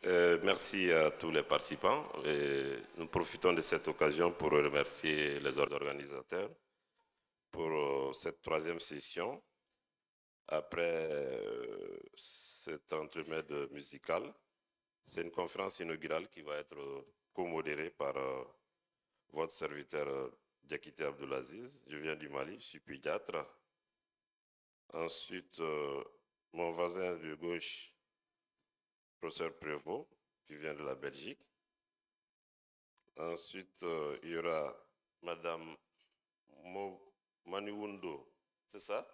Merci à tous les participants. Et nous profitons de cette occasion pour remercier les organisateurs pour cette troisième session. Après cet entremède musical, c'est une conférence inaugurale qui va être co-modérée par votre serviteur Diakité Abdelaziz. Je viens du Mali, je suis pédiatre. Ensuite, mon voisin de gauche, professeur Prévost, qui vient de la Belgique. Ensuite, il y aura Madame Maniwundo, c'est ça?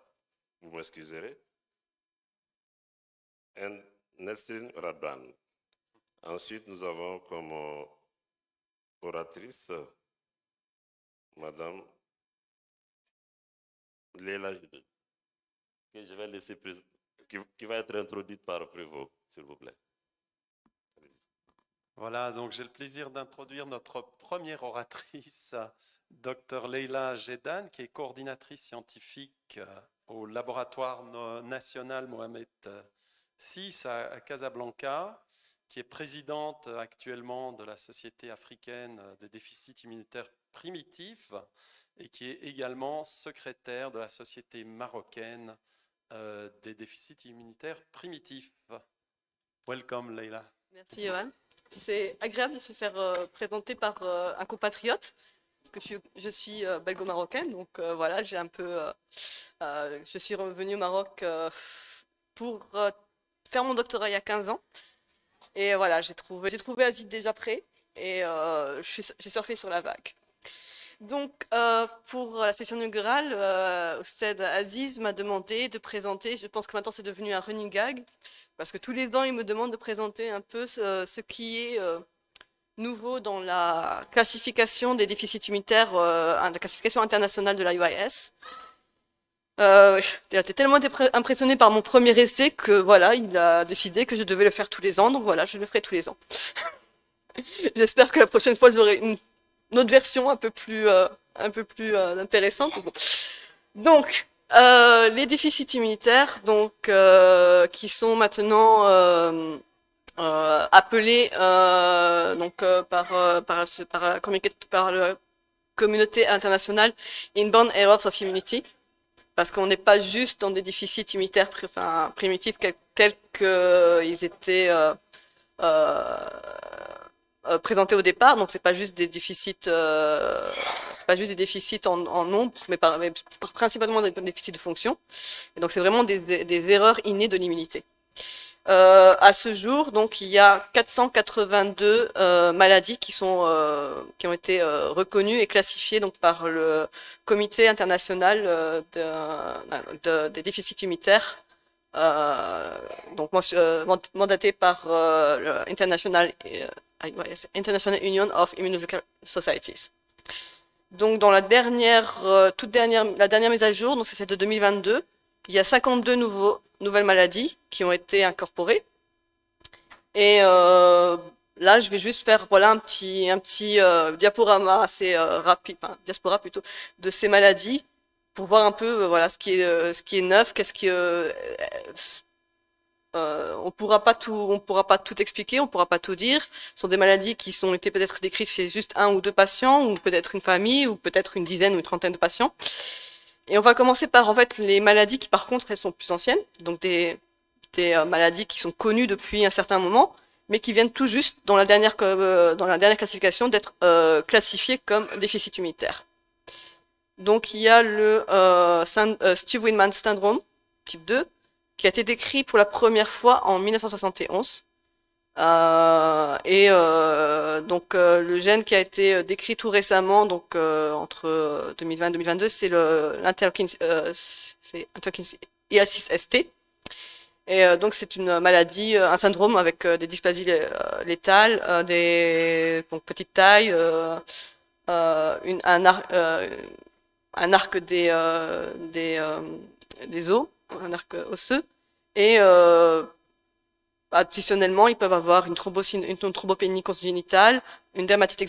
Vous m'excuserez. Et Nesrine Radban. Ensuite, nous avons comme oratrice Madame Léla, que je vais laisser qui va être introduite par Prévost, s'il vous plaît. Voilà, donc j'ai le plaisir d'introduire notre première oratrice, Dr Leila Jedan, qui est coordinatrice scientifique au laboratoire national Mohamed VI à Casablanca, qui est présidente actuellement de la Société africaine des déficits immunitaires primitifs et qui est également secrétaire de la Société marocaine des déficits immunitaires primitifs. Welcome, Leila. Merci, Johan. C'est agréable de se faire présenter par un compatriote, parce que je suis belgo-marocaine, donc voilà, j'ai un peu, je suis revenue au Maroc pour faire mon doctorat il y a 15 ans, et voilà, j'ai trouvé Aziz déjà prêt, et j'ai surfé sur la vague. Donc, pour la session inaugurale, Oustad Aziz m'a demandé de présenter, je pense que maintenant c'est devenu un running gag, parce que tous les ans, il me demande de présenter un peu ce qui est nouveau dans la classification des déficits immunitaires, la classification internationale de la UIS. Il a été tellement impressionné par mon premier essai que voilà, il a décidé que je devais le faire tous les ans, donc voilà, je le ferai tous les ans. J'espère que la prochaine fois, j'aurai une autre version un peu plus intéressante. Donc, les déficits immunitaires, donc, qui sont maintenant appelés par la communauté internationale Inborn Errors of Immunity, parce qu'on n'est pas juste dans des déficits immunitaires primitifs tels qu'ils étaient présentés au départ, donc c'est pas juste des déficits, en nombre, mais principalement des déficits de fonction. Et donc c'est vraiment des erreurs innées de l'immunité. À ce jour, donc il y a 482 maladies qui ont été reconnues et classifiées donc par le Comité international des déficits immunitaires. Donc mandaté par International Union of Immunological Societies. Donc dans la dernière mise à jour, donc c'est celle de 2022, il y a 52 nouvelles maladies qui ont été incorporées. Et là, je vais juste faire voilà un petit diaporama assez rapide, enfin, diaspora plutôt, de ces maladies pour voir un peu voilà ce qui est neuf, qu'est-ce qui on pourra pas tout expliquer, on pourra pas tout dire. Ce sont des maladies qui ont été peut-être décrites chez juste un ou deux patients, ou peut-être une famille, ou peut-être une dizaine ou une trentaine de patients. Et on va commencer par en fait les maladies qui par contre elles sont plus anciennes, donc des maladies qui sont connues depuis un certain moment, mais qui viennent tout juste dans la dernière classification d'être classifiées comme déficit immunitaire. Donc il y a le Steve-Winman syndrome type 2, qui a été décrit pour la première fois en 1971. Donc le gène qui a été décrit tout récemment, donc entre 2020 et 2022, c'est l'interleukin IL6ST. Et donc c'est une maladie, un syndrome avec des dysplasies létales, donc petite taille, un arc des os, un arc osseux, et additionnellement, ils peuvent avoir une thrombopénie congénitale, une dermatite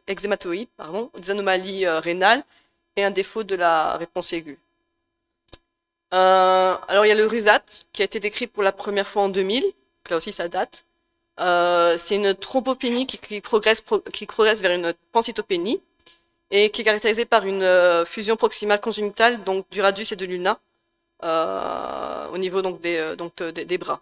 eczématoïde, des anomalies rénales et un défaut de la réponse aiguë. Alors il y a le Rusat qui a été décrit pour la première fois en 2000, là aussi ça date. C'est une thrombopénie qui progresse vers une pancytopénie et qui est caractérisée par une fusion proximale congénitale donc, du radius et de l'ulna au niveau donc, des bras.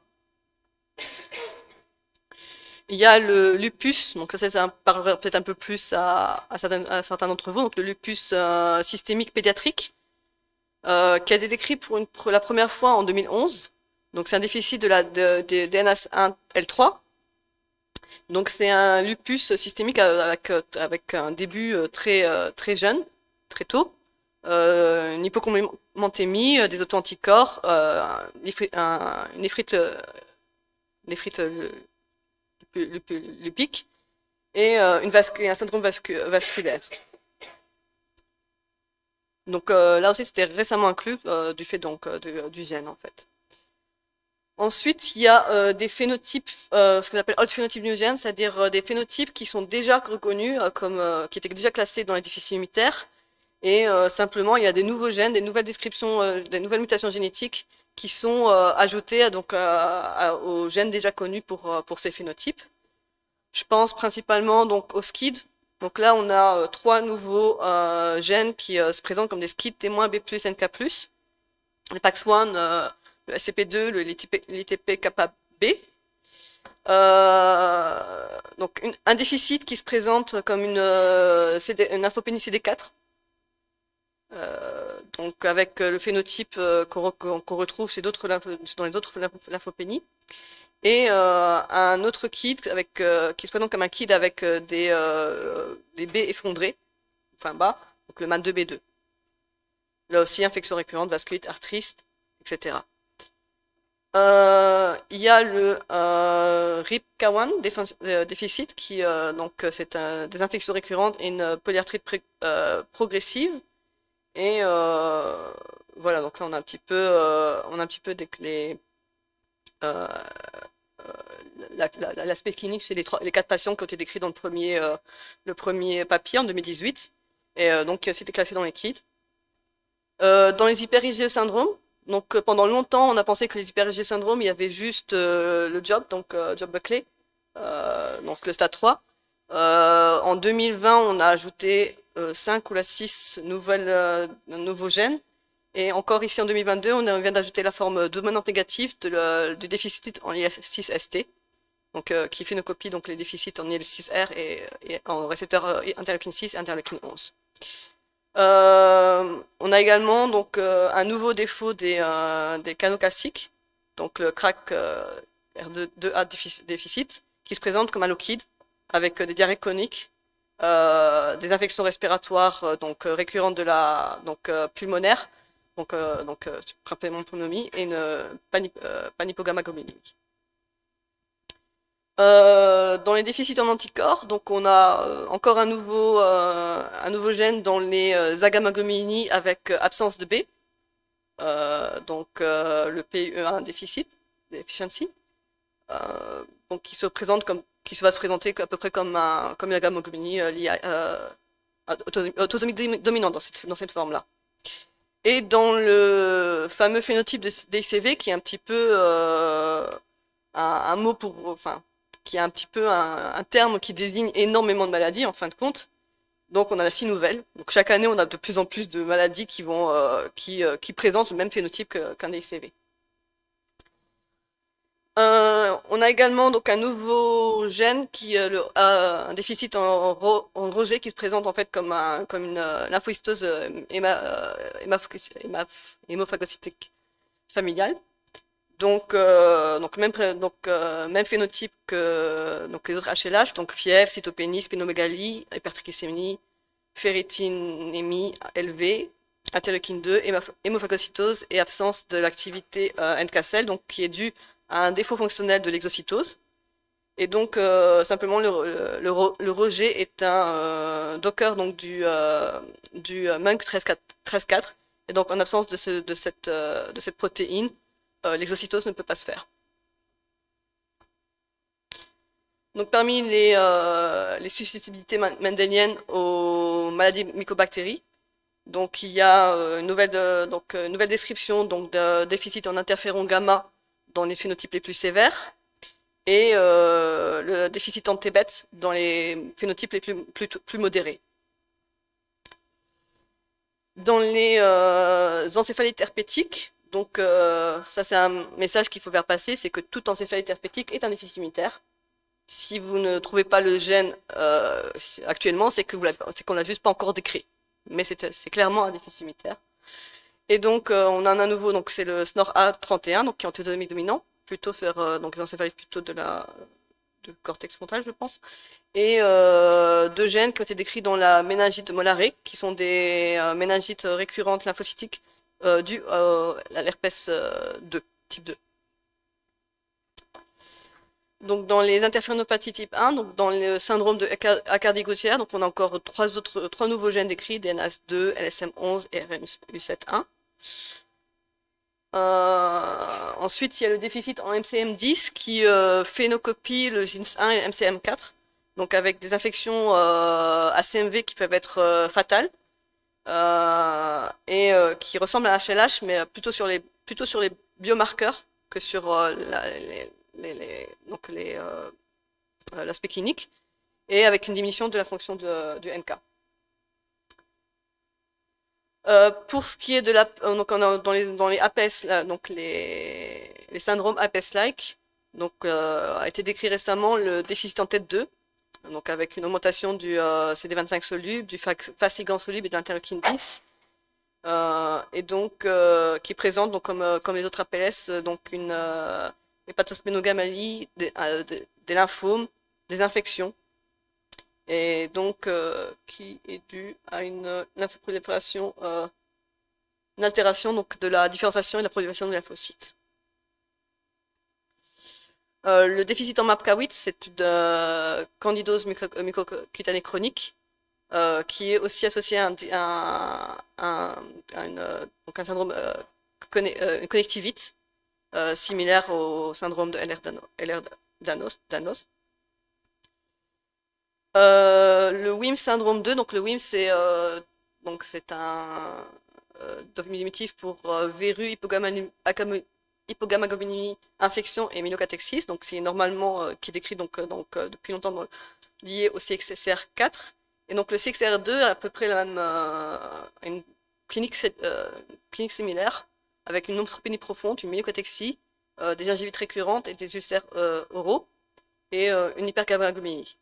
Il y a le lupus, donc ça parlera peut-être un peu plus à certains d'entre vous, donc le lupus systémique pédiatrique, qui a été décrit pour la première fois en 2011. Donc c'est un déficit de DNAS1L3. Donc c'est un lupus systémique avec un début très jeune, très tôt, une hypocomplémentémie, des auto-anticorps, une néphrite lupique et un syndrome vasculaire. Donc là aussi c'était récemment inclus du fait donc du gène en fait. Ensuite, il y a des phénotypes, ce qu'on appelle old phenotype new gene, c'est-à-dire des phénotypes qui sont déjà reconnus, qui étaient déjà classés dans les déficits unitaires. Et simplement, il y a des nouveaux gènes, des nouvelles descriptions, des nouvelles mutations génétiques qui sont ajoutées donc, aux gènes déjà connus pour ces phénotypes. Je pense principalement donc, aux SCID. Donc là, on a 3 nouveaux gènes qui se présentent comme des SCID témoins B+, NK+. Le PAX1, le SCP2, l'ITP-kappa-B. Donc un déficit qui se présente comme une lymphopénie CD4. Donc avec le phénotype qu'on retrouve dans les autres lymphopénies. Et un autre kit qui se présente comme un kit avec des B effondrés, enfin bas, donc le MAN2B2. Là aussi, infection récurrente, vasculite, arthrite, etc. Il y a le RIPK1 déficit qui donc c'est des infections récurrentes et une polyarthrite progressive et voilà donc là on a un petit peu l'aspect clinique chez les 4 patients qui ont été décrits dans le premier papier en 2018 et donc c'était classé dans les kits. Dans les hyper-IgE syndromes, donc pendant longtemps on a pensé que les hyper-IgE syndromes il y avait juste le job, donc job Buckley, donc le stade 3. En 2020 on a ajouté 5 ou 6 nouveaux gènes. Et encore ici en 2022, on vient d'ajouter la forme dominante négative du déficit en IL6ST, donc, qui fait une copie donc les déficits en IL6R et en récepteur interleukine 6 et interleukine 11. On a également donc, un nouveau défaut des canaux classiques, donc le crack R2A déficit, qui se présente comme un low-kid, avec des diarrhées chroniques, des infections respiratoires donc, récurrentes pulmonaires, donc pneumonie et une panhypogammaglobulinémie. Dans les déficits en anticorps, donc on a encore un nouveau gène dans les agammaglobulinées avec absence de B, donc le PE1 deficiency, donc qui va se présenter à peu près comme une agammaglobulinie liée à autosomie dominante dans cette forme-là. Et dans le fameux phénotype de DCV, qui est un petit peu un mot qui est un petit peu un terme qui désigne énormément de maladies en fin de compte. Donc on en a 6 nouvelles. Donc chaque année on a de plus en plus de maladies qui présentent le même phénotype qu'un DCV. On a également donc un nouveau gène qui a un déficit en rejet qui se présente en fait comme une lymphohistose hémophagocytique familiale. Donc même phénotype que les autres HLH, donc fièvre, cytopénie, splénomégalie, hypertriglycémie, ferritinémie élevée, interleukine 2, hémophagocytose et absence de l'activité NK cell, donc qui est due à un défaut fonctionnel de l'exocytose. Et donc, simplement, le rejet est un docker donc, du MUNC 13.4. Et donc, en absence de cette protéine, l'exocytose ne peut pas se faire. Donc, parmi les susceptibilités mendéliennes aux maladies mycobactéries, donc, il y a une nouvelle description donc, de déficit en interféron gamma dans les phénotypes les plus sévères. et le déficit en T-bêta dans les phénotypes les plus modérés. Dans les encéphalite herpétique, donc ça c'est un message qu'il faut faire passer, c'est que tout encéphalite herpétique est un déficit immunitaire. Si vous ne trouvez pas le gène actuellement, c'est qu'on l'a juste pas encore décrit. Mais c'est clairement un déficit immunitaire. Et donc on en a un nouveau, donc c'est le SNORA31, donc qui est autosomique dominant, plutôt faire donc les encéphalites plutôt de cortex frontal, je pense. Et deux gènes qui ont été décrits dans la méningite de Mollaret, qui sont des méningites récurrentes lymphocytiques dues à l'herpès 2, type 2. Donc dans les interféronopathies type 1, donc dans le syndrome de Aicardi-Gouttière, donc on a encore trois nouveaux gènes décrits, DNAS2, LSM11 et RMU71. Ensuite, il y a le déficit en MCM10 qui phénocopie le GINS1 et MCM4, donc avec des infections ACMV qui peuvent être fatales et qui ressemblent à un HLH, mais plutôt sur les biomarqueurs que sur l'aspect clinique, et avec une diminution de la fonction du NK. Pour ce qui est de donc dans les APS, donc les syndromes APS-like, donc a été décrit récemment le déficit en tête 2, donc avec une augmentation du CD25 soluble, du fasciclant soluble et de l'interleukine 10, et donc qui présente donc comme les autres APS donc une hépatosplénogamélie, des lymphomes, des infections, et donc qui est due à une lymphoprolifération, une altération donc, de la différenciation et de la prolifération des lymphocytes. Le déficit en MAPK8, c'est une candidose mucocutanée chronique qui est aussi associée à donc un syndrome une connectivite similaire au syndrome de Ehlers-Danlos. Le WHIM syndrome 2, donc le WHIM c'est un diminutif pour verrue, hypogammaglobulinémie, infection et myelocatexis, donc c'est normalement qui est décrit donc depuis longtemps lié au CXCR4, et donc le CXCR2 a à peu près la même une clinique similaire avec une neutropénie profonde, une myelocatexie, des gingivites récurrentes et des ulcères oraux et une hypergammaglobulinémie.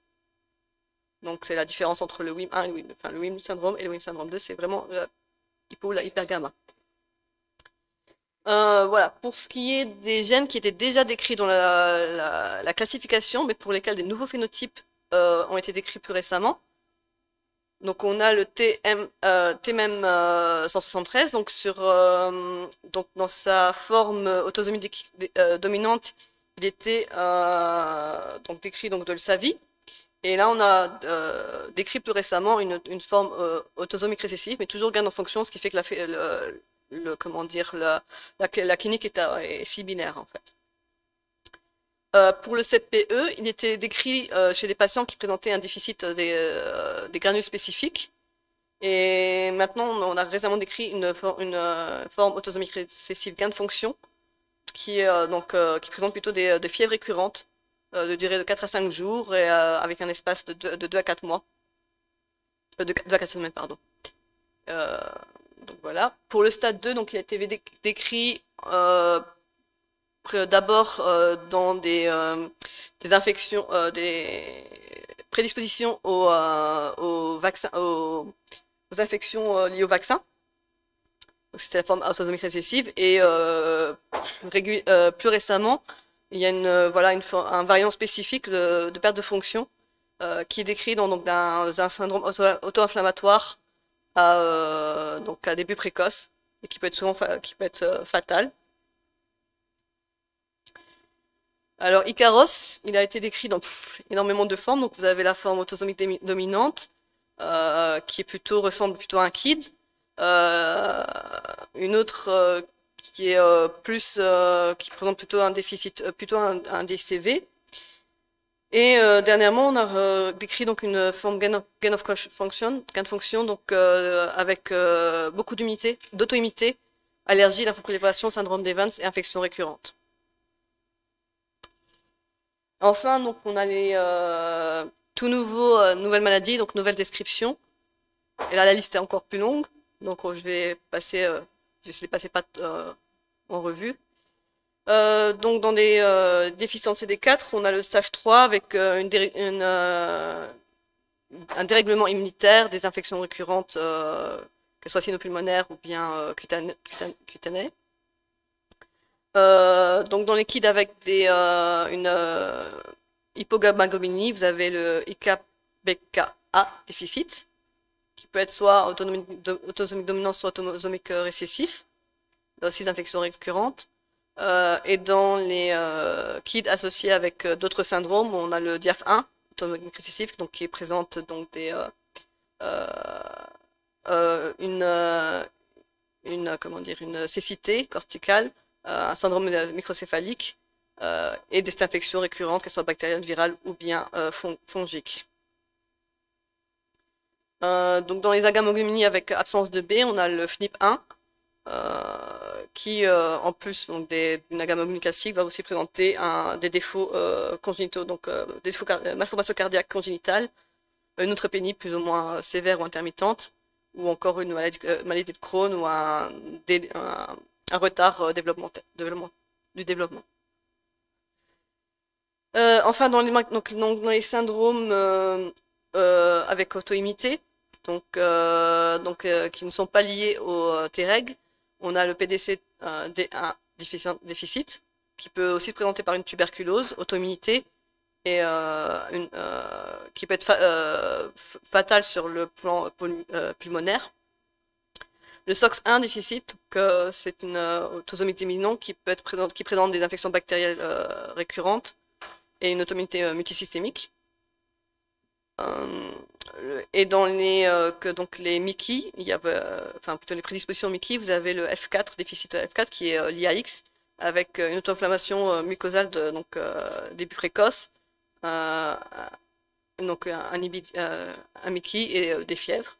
Donc c'est la différence entre le WHIM1 et le WHIM syndrome et le WHIM syndrome 2, c'est vraiment la hypergamma. Voilà, pour ce qui est des gènes qui étaient déjà décrits dans la classification, mais pour lesquels des nouveaux phénotypes ont été décrits plus récemment. Donc on a le TMEM173, donc dans sa forme autosomique dominante, il était donc décrit donc de l'Savi. Et là, on a décrit plus récemment une forme autosomique récessive, mais toujours gain en fonction, ce qui fait que la clinique est si binaire en fait. Pour le CPE, il était décrit chez des patients qui présentaient un déficit des granules spécifiques. Et maintenant, on a récemment décrit une forme autosomique récessive gain de fonction, qui présente plutôt des fièvres récurrentes de durée de 4 à 5 jours et avec un espace de 2 à 4 mois. De 2 à 4 semaines, pardon. Donc voilà. Pour le stade 2, donc, il a été décrit d'abord dans des infections, des prédispositions aux infections liées au vaccin. C'est la forme autosomique récessive. Et plus récemment, il y a un variant spécifique de perte de fonction qui est décrit dans un syndrome auto-inflammatoire à début précoce et qui peut être fatal. Alors Icaros, il a été décrit dans énormément de formes. Donc vous avez la forme autosomique dominante qui ressemble plutôt à un KID. Une autre qui est qui présente plutôt un déficit, plutôt un DCV. Et dernièrement, on a décrit donc une forme gain of function, donc avec beaucoup d'auto-immunité, allergie, lymphoprolifération, syndrome d'Evans et infection récurrente. Enfin, donc, on a les tout nouveaux nouvelles maladies, donc nouvelles descriptions. Et là, la liste est encore plus longue, donc je vais les passer pas en revue. Donc, dans des déficiences CD4, on a le stage 3 avec un dérèglement immunitaire, des infections récurrentes, qu'elles soient sinopulmonaires ou bien cutanées. Donc, dans les kids avec une hypogammaglobulinie, vous avez le IK-BKA déficit, qui peut être soit autosomique dominant, soit autosomique récessif. Là aussi, des infections récurrentes. Et dans les kids associés avec d'autres syndromes, on a le DIAF1, autosomique récessif, donc qui présente donc une cécité corticale, un syndrome microcéphalique et des infections récurrentes, qu'elles soient bactériennes, virales ou bien fongiques. Donc dans les agammaglobulinis avec absence de B, on a le FNIP1 qui, en plus d'une agammaglobulinie classique, va aussi présenter des défauts congénitaux, donc des défauts malformations cardiaques congénitales, une neutropénie plus ou moins sévère ou intermittente, ou encore une maladie de Crohn ou un retard du développement. Enfin, dans les syndromes avec auto-immunité, qui ne sont pas liés au Treg, on a le PDC-D1 déficit, qui peut aussi se présenter par une tuberculose, auto-immunité, et qui peut être fatal sur le plan pulmonaire. Le SOX1 déficit, c'est une autosomique dominante qui présente des infections bactérielles récurrentes et une auto-immunité multisystémique. Et dans les MICI, plutôt les prédispositions MICI, vous avez le F4, déficit F4, qui est l'IAX, avec une auto-inflammation mucosale début précoce, un MICI et des fièvres.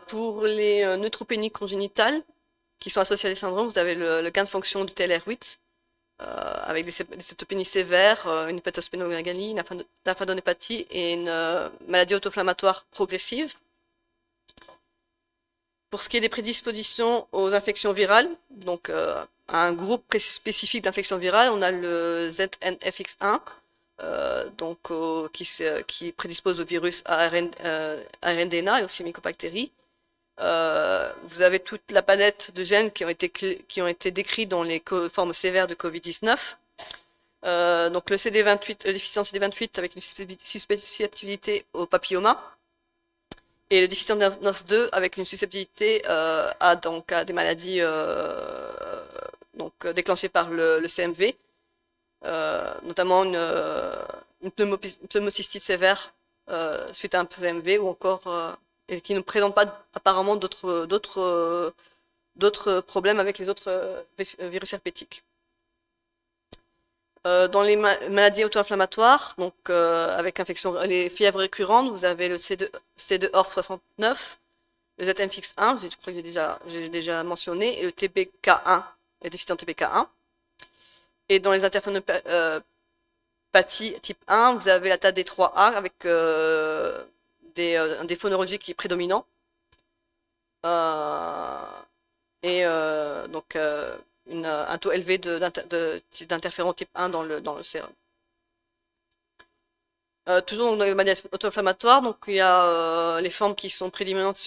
Pour les neutropénies congénitales qui sont associées à des syndromes, vous avez le gain de fonction du TLR8 avec des cytopénies sévères, une hépatosplénomégalie, une lymphadenèpathie et une maladie auto-inflammatoire progressive. Pour ce qui est des prédispositions aux infections virales, donc un groupe spécifique d'infections virales, on a le ZNFX1, qui prédispose au virus ARN-DNA et aussi aux mycobactéries. Vous avez toute la palette de gènes qui ont été décrits dans les formes sévères de Covid-19. Donc le CD28, le déficient CD28 avec une susceptibilité au papilloma, et le déficient NOS2 avec une susceptibilité à des maladies déclenchées par le CMV, notamment une pneumocystite sévère suite à un CMV ou encore et qui ne présente pas apparemment d'autres problèmes avec les autres virus herpétiques. Dans les maladies auto-inflammatoires, donc avec les fièvres récurrentes, vous avez le C2ORF69, le ZNFX1, je crois que j'ai déjà mentionné, et le TBK1, le déficient TBK1. Et dans les interphénopathies type 1, vous avez la TAD3A avec un défaut neurologique qui est prédominant. Un taux élevé d'interféron type 1 dans le sérum. Toujours dans les maladies auto-inflammatoires, donc il y a les formes qui sont prédominantes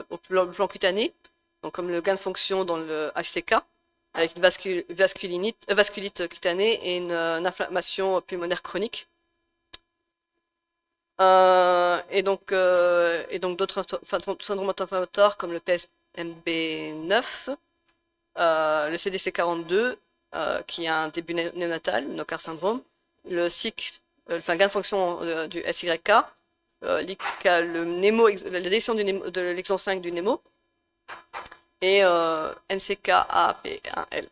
au plan cutané, donc comme le gain de fonction dans le HCK, avec une vasculite cutanée et une inflammation pulmonaire chronique. Et donc d'autres syndromes auto-inflammatoires comme le PSMB9, le CDC42 qui a un début néonatal, le Nocar syndrome, le SIC, gain de fonction du SYK, la lésion de l'exon 5 du NEMO, et NCKAP1L.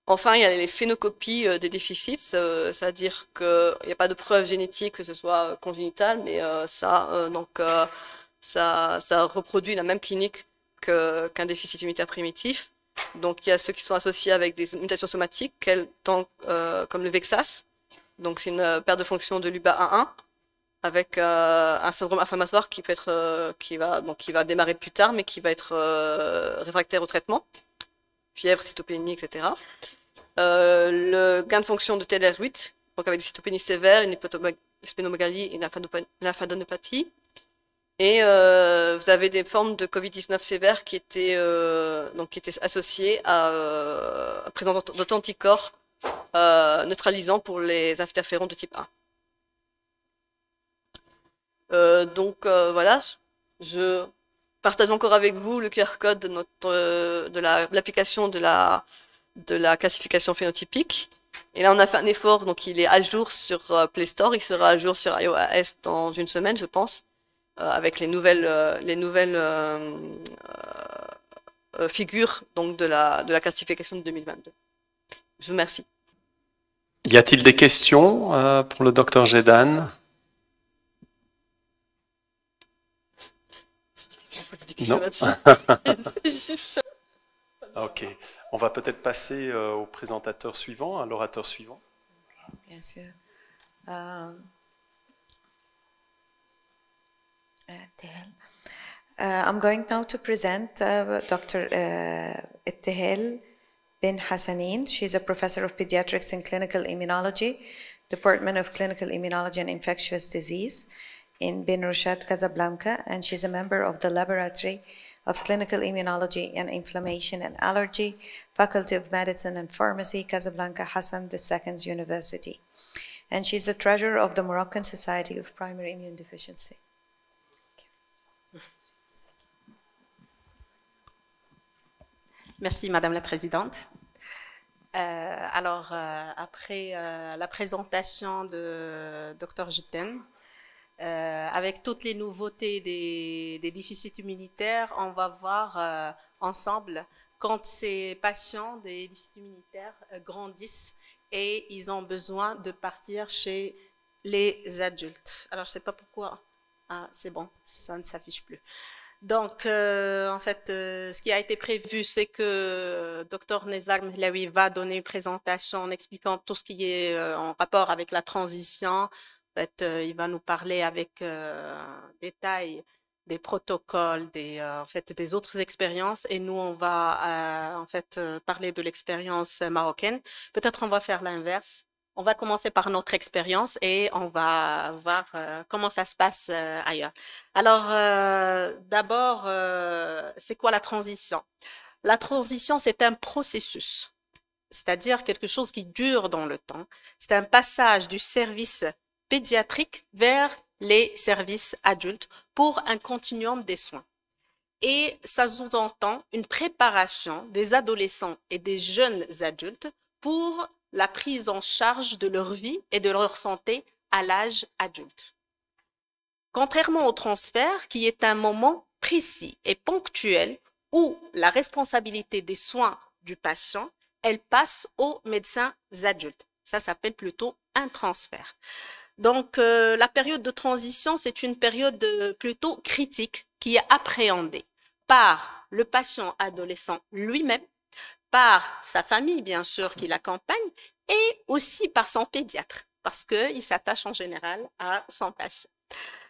Enfin, il y a les phénocopies des déficits, c'est-à-dire qu'il n'y a pas de preuve génétique que ce soit congénital, mais ça reproduit la même clinique qu'un déficit immunitaire primitif. Donc, il y a ceux qui sont associés avec des mutations somatiques, comme le VEXAS. Donc, c'est une perte de fonction de l'UBA1-1 avec un syndrome inflammatoire qui peut être, qui va démarrer plus tard, mais qui va être réfractaire au traitement. Fièvre, cytopénie, etc. Le gain de fonction de TLR8, donc avec des cytopénies sévères, une splénomégalie et une lymphadonopathie. Et vous avez des formes de Covid-19 sévères qui étaient associées à la présence d'auto-anticorps neutralisants pour les interférons de type 1. Voilà, je partage encore avec vous le QR code de l'application de la classification phénotypique. Et là, on a fait un effort, donc il est à jour sur Play Store, il sera à jour sur iOS dans une semaine, je pense, avec les nouvelles figures donc, de la classification de 2022. Je vous remercie. Y a-t-il des questions pour le docteur Jedan? C'est difficile de poser des questions là-dessus. C'est juste... Ok. On va peut-être passer au présentateur suivant, à l'orateur suivant. Bien sûr. I'm going now to present Dr. Ibtihal bin Hassanin. She's a professor of pediatrics and clinical immunology, Department of Clinical Immunology and Infectious Disease in Bin Rushd, Casablanca, and she's a member of the Laboratory of Clinical Immunology and Inflammation and Allergy, Faculty of Medicine and Pharmacy, Casablanca Hassan II's University. And she's the treasurer of the Moroccan Society of Primary Immune Deficiency. Merci, Madame la Présidente. Après la présentation de Dr. Jiten, avec toutes les nouveautés des déficits immunitaires, on va voir ensemble quand ces patients des déficits immunitaires grandissent et ils ont besoin de partir chez les adultes. Alors, je ne sais pas pourquoi. Ah, c'est bon, ça ne s'affiche plus. Donc, en fait, ce qui a été prévu, c'est que Dr Nezar Mehlaoui va donner une présentation en expliquant tout ce qui est en rapport avec la transition. En fait, il va nous parler avec détail des protocoles, des autres expériences. Et nous, on va parler de l'expérience marocaine. Peut-être on va faire l'inverse. On va commencer par notre expérience et on va voir comment ça se passe ailleurs. Alors, d'abord, c'est quoi la transition? La transition, c'est un processus, c'est-à-dire quelque chose qui dure dans le temps. C'est un passage du service pédiatrique vers les services adultes pour un continuum des soins. Et ça sous-entend une préparation des adolescents et des jeunes adultes pour la prise en charge de leur vie et de leur santé à l'âge adulte. Contrairement au transfert, qui est un moment précis et ponctuel où la responsabilité des soins du patient, elle passe aux médecins adultes. Ça s'appelle plutôt un transfert. Donc, la période de transition, c'est une période plutôt critique qui est appréhendée par le patient adolescent lui-même, par sa famille, bien sûr, qui l'accompagne, et aussi par son pédiatre, parce qu'il s'attache en général à son patient.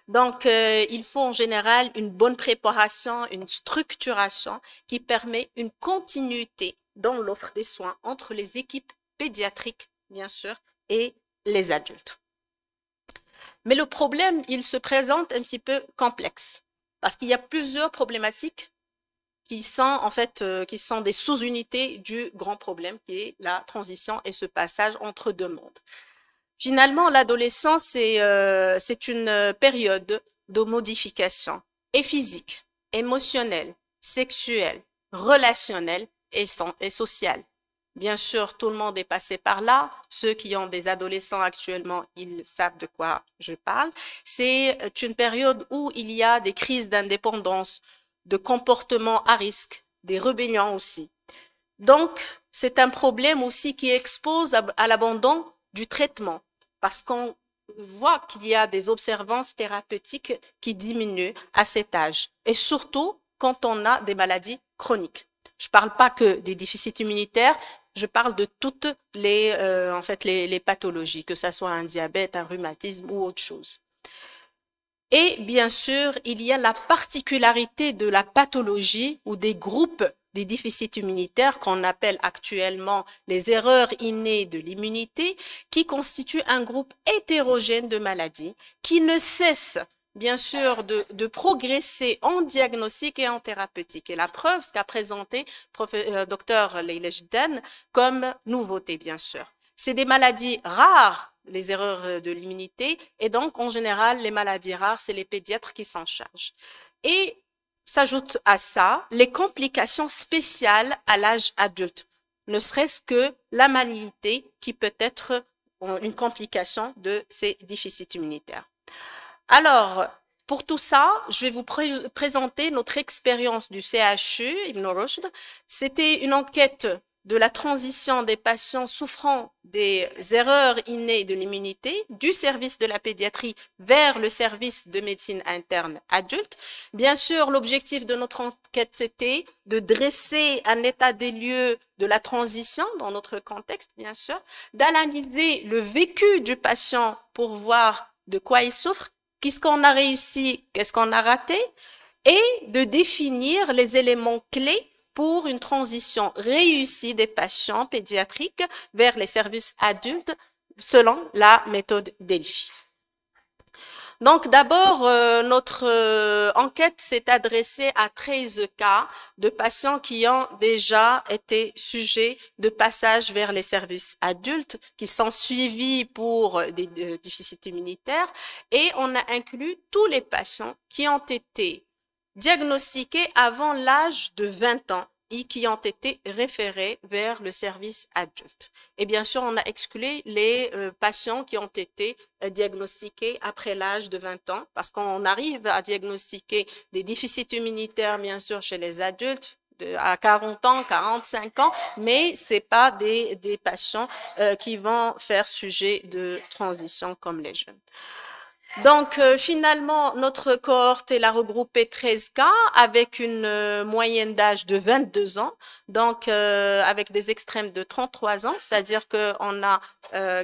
Donc, il faut en général une bonne préparation, une structuration qui permet une continuité dans l'offre des soins entre les équipes pédiatriques, bien sûr, et les adultes. Mais le problème, il se présente un petit peu complexe, parce qu'il y a plusieurs problématiques qui sont en fait des sous-unités du grand problème qui est la transition et ce passage entre deux mondes. Finalement, l'adolescence, c'est une période de modification et physique, émotionnelle, sexuelle, relationnelle et sociale. Bien sûr, tout le monde est passé par là. Ceux qui ont des adolescents actuellement, ils savent de quoi je parle. C'est une période où il y a des crises d'indépendance, de comportements à risque, des rébellions aussi. Donc, c'est un problème aussi qui expose à l'abandon du traitement parce qu'on voit qu'il y a des observances thérapeutiques qui diminuent à cet âge. Et surtout, quand on a des maladies chroniques. Je ne parle pas que des déficits immunitaires, je parle de toutes les, en fait, les pathologies, que ça soit un diabète, un rhumatisme ou autre chose. Et bien sûr, il y a la particularité de la pathologie ou des groupes des déficits immunitaires qu'on appelle actuellement les erreurs innées de l'immunité, qui constituent un groupe hétérogène de maladies qui ne cessent bien sûr de progresser en diagnostic et en thérapeutique. Et la preuve, ce qu'a présenté Dr Leila Jiddan comme nouveauté, bien sûr. C'est des maladies rares, les erreurs de l'immunité, et donc en général, les maladies rares, c'est les pédiatres qui s'en chargent. Et s'ajoute à ça les complications spéciales à l'âge adulte, ne serait-ce que la malignité qui peut être une complication de ces déficits immunitaires. Alors, pour tout ça, je vais vous présenter notre expérience du CHU Ibn Rushd. C'était une enquête de la transition des patients souffrant des erreurs innées de l'immunité du service de la pédiatrie vers le service de médecine interne adulte. Bien sûr, l'objectif de notre enquête, c'était de dresser un état des lieux de la transition dans notre contexte, bien sûr, d'analyser le vécu du patient pour voir de quoi il souffre, qu'est-ce qu'on a réussi, qu'est-ce qu'on a raté, et de définir les éléments clés pour une transition réussie des patients pédiatriques vers les services adultes selon la méthode Delphi. Donc d'abord, notre enquête s'est adressée à 13 cas de patients qui ont déjà été sujets de passage vers les services adultes, qui sont suivis pour des déficits immunitaires, et on a inclus tous les patients qui ont été diagnostiqués avant l'âge de 20 ans et qui ont été référés vers le service adulte. Et bien sûr, on a exclu les patients qui ont été diagnostiqués après l'âge de 20 ans, parce qu'on arrive à diagnostiquer des déficits immunitaires, bien sûr, chez les adultes, à 40 ans, 45 ans, mais c'est pas des patients qui vont faire sujet de transition comme les jeunes. Donc, finalement, notre cohorte, elle a regroupé 13 cas avec une moyenne d'âge de 22 ans, donc avec des extrêmes de 33 ans, c'est-à-dire qu'on a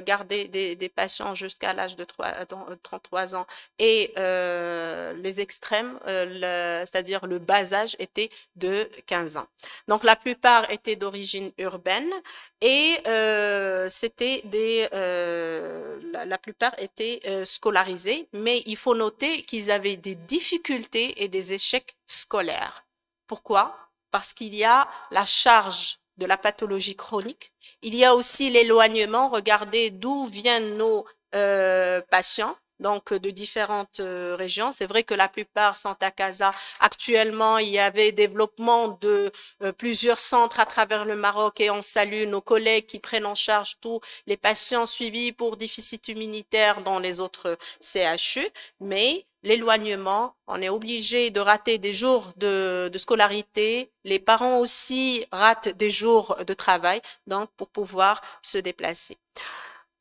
gardé des patients jusqu'à l'âge de 33 ans et les extrêmes, c'est-à-dire le bas âge, était de 15 ans. Donc, la plupart étaient d'origine urbaine et c'était la plupart étaient scolarisés. Mais il faut noter qu'ils avaient des difficultés et des échecs scolaires. Pourquoi? Parce qu'il y a la charge de la pathologie chronique. Il y a aussi l'éloignement. Regardez d'où viennent nos patients, donc de différentes régions. C'est vrai que la plupart sont à Casa. Actuellement, il y avait développement de plusieurs centres à travers le Maroc et on salue nos collègues qui prennent en charge tous les patients suivis pour déficit immunitaire dans les autres CHU. Mais l'éloignement, on est obligé de rater des jours de scolarité. Les parents aussi ratent des jours de travail, donc pour pouvoir se déplacer.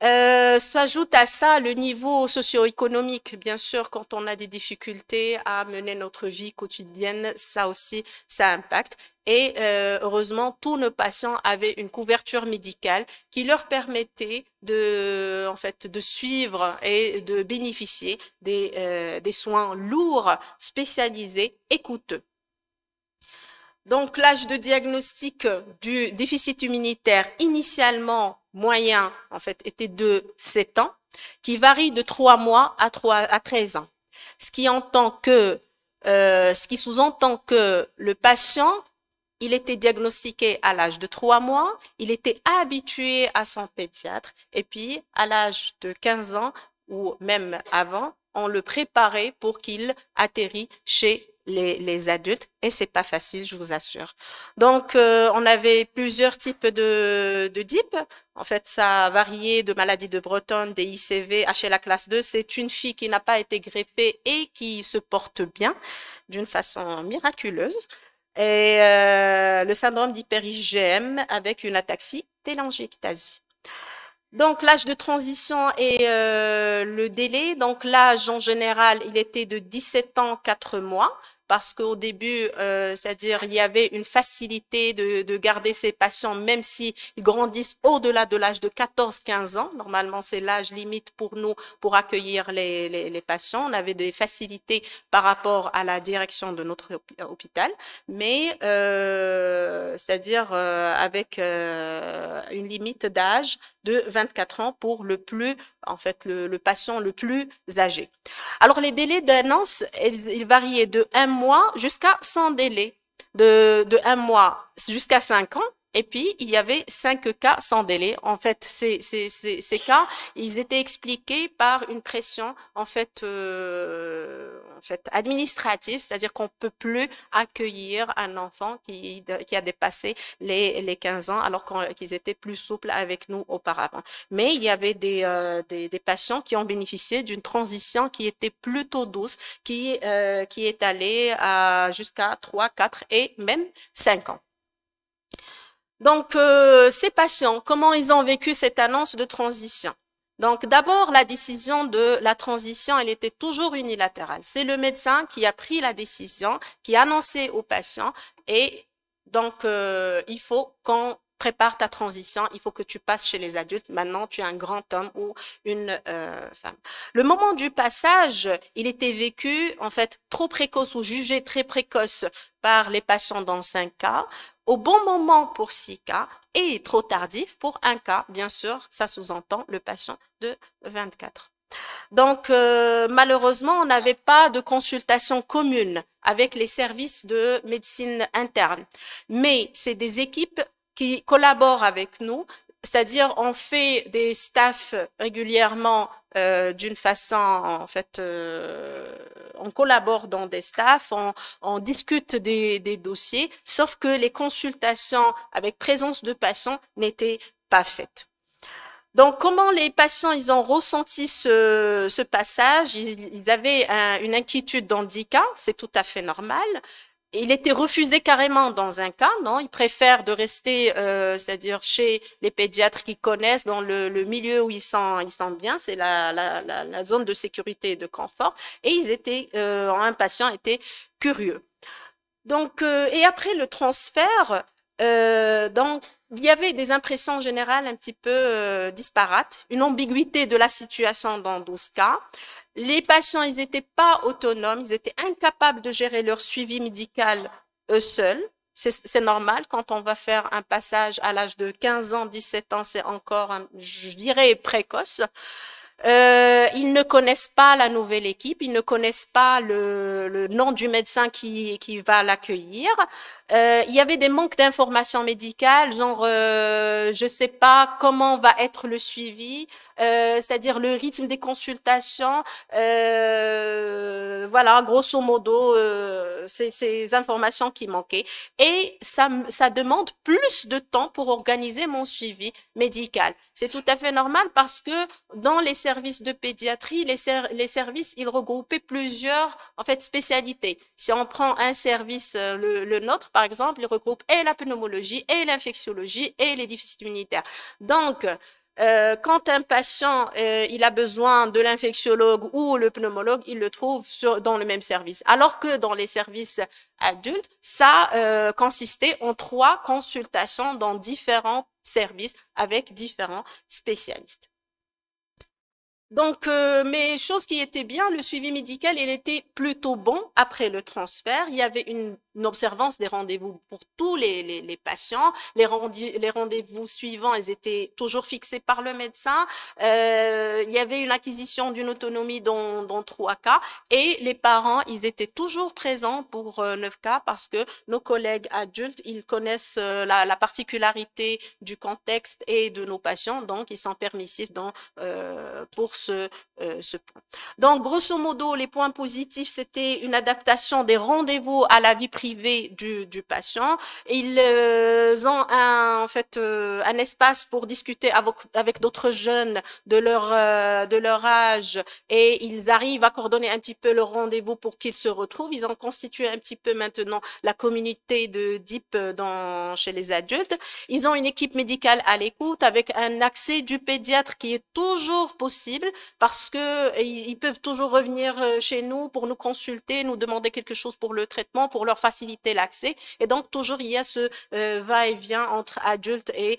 S'ajoute à ça le niveau socio-économique. Bien sûr, quand on a des difficultés à mener notre vie quotidienne, ça aussi, ça impacte. Et heureusement, tous nos patients avaient une couverture médicale qui leur permettait de suivre et de bénéficier des soins lourds, spécialisés et coûteux. Donc, l'âge de diagnostic du déficit immunitaire initialement moyen, en fait, était de 7 ans, qui varie de 3 mois à 13 ans. Ce qui sous-entend que le patient, il était diagnostiqué à l'âge de 3 mois, il était habitué à son pédiatre, et puis à l'âge de 15 ans, ou même avant, on le préparait pour qu'il atterrit chez les adultes, et c'est pas facile, je vous assure. Donc, on avait plusieurs types de DIP. En fait, ça a varié de maladies de Breton, des ICV, HLA classe 2. C'est une fille qui n'a pas été greffée et qui se porte bien d'une façon miraculeuse. Et le syndrome d'hyper-IgM avec une ataxie télangiectasie. Donc, l'âge de transition et le délai. Donc, l'âge en général, il était de 17 ans, 4 mois. parce qu'au début, c'est-à-dire il y avait une facilité de garder ces patients, même s'ils grandissent au-delà de l'âge de 14-15 ans. Normalement, c'est l'âge limite pour nous pour accueillir les patients. On avait des facilités par rapport à la direction de notre hôpital, mais c'est-à-dire avec une limite d'âge de 24 ans pour le patient le plus âgé. Alors, les délais d'annonce, ils variaient de 1 mois jusqu'à 100 délais, de 1 mois jusqu'à 5 ans. Et puis, il y avait 5 cas sans délai. En fait, ces cas, ils étaient expliqués par une pression, en fait administrative, c'est-à-dire qu'on peut plus accueillir un enfant qui a dépassé les 15 ans, alors qu'ils étaient plus souples avec nous auparavant. Mais il y avait des patients qui ont bénéficié d'une transition qui était plutôt douce, qui est allée jusqu'à 3, 4 et même 5 ans. Donc, ces patients, comment ils ont vécu cette annonce de transition? Donc, d'abord, la décision de la transition, elle était toujours unilatérale. C'est le médecin qui a pris la décision, qui a annoncé au patient, et donc, il faut qu'on prépare ta transition, il faut que tu passes chez les adultes. Maintenant, tu es un grand homme ou une femme. Le moment du passage, il était vécu, en fait, trop précoce ou jugé très précoce par les patients dans 5 cas, au bon moment pour 6 cas et trop tardif pour 1 cas. Bien sûr, ça sous-entend le patient de 24. Donc, malheureusement, on n'avait pas de consultation commune avec les services de médecine interne. Mais c'est des équipes qui collaborent avec nous, c'est-à-dire on fait des staffs régulièrement d'une façon, en fait, on collabore dans des staffs, on discute des dossiers, sauf que les consultations avec présence de patients n'étaient pas faites. Donc, comment les patients, ils ont ressenti ce passage? Ils avaient une inquiétude dans 10 cas, c'est tout à fait normal. Il était refusé carrément dans un cas, non? Ils préfèrent de rester, c'est-à-dire chez les pédiatres qui connaissent, dans le milieu où ils sont bien, c'est la zone de sécurité et de confort. Et ils étaient, un patient était curieux. Donc, et après le transfert, donc, il y avait des impressions générales un petit peu disparates, une ambiguïté de la situation dans 12 cas. Les patients, ils n'étaient pas autonomes, ils étaient incapables de gérer leur suivi médical eux seuls. C'est normal, quand on va faire un passage à l'âge de 15 ans, 17 ans, c'est encore, je dirais, précoce. Ils ne connaissent pas la nouvelle équipe, ils ne connaissent pas le nom du médecin qui va l'accueillir. Il y avait des manques d'informations médicales, genre je sais pas comment va être le suivi, c'est-à-dire le rythme des consultations, voilà, grosso modo, ces informations qui manquaient. Et ça demande plus de temps pour organiser mon suivi médical. C'est tout à fait normal parce que dans les services de pédiatrie, les services, ils regroupaient plusieurs, en fait, spécialités. Si on prend un service, le nôtre, par exemple, il regroupe et la pneumologie, et l'infectiologie, et les déficits immunitaires. Donc, quand un patient il a besoin de l'infectiologue ou le pneumologue, il le trouve dans le même service. Alors que dans les services adultes, ça consistait en 3 consultations dans différents services avec différents spécialistes. Donc, mais chose qui était bien, le suivi médical, il était plutôt bon après le transfert. Il y avait une observance des rendez-vous pour tous les patients. Les rendez-vous suivants, ils étaient toujours fixés par le médecin. Il y avait une acquisition d'une autonomie dans 3 cas. Et les parents, ils étaient toujours présents pour 9 cas parce que nos collègues adultes, ils connaissent la particularité du contexte et de nos patients. Donc, ils sont permissifs pour ce point. Donc, grosso modo, les points positifs, c'était une adaptation des rendez-vous à la vie privée du patient. Ils ont en fait un espace pour discuter avec d'autres jeunes de leur âge et ils arrivent à coordonner un petit peu le rendez-vous pour qu'ils se retrouvent. Ils ont constitué un petit peu maintenant la communauté de DIP chez les adultes. Ils ont une équipe médicale à l'écoute avec un accès du pédiatre qui est toujours possible parce parce que ils peuvent toujours revenir chez nous pour nous consulter, nous demander quelque chose pour le traitement, pour leur faciliter l'accès. Et donc, toujours, il y a ce va-et-vient entre adultes et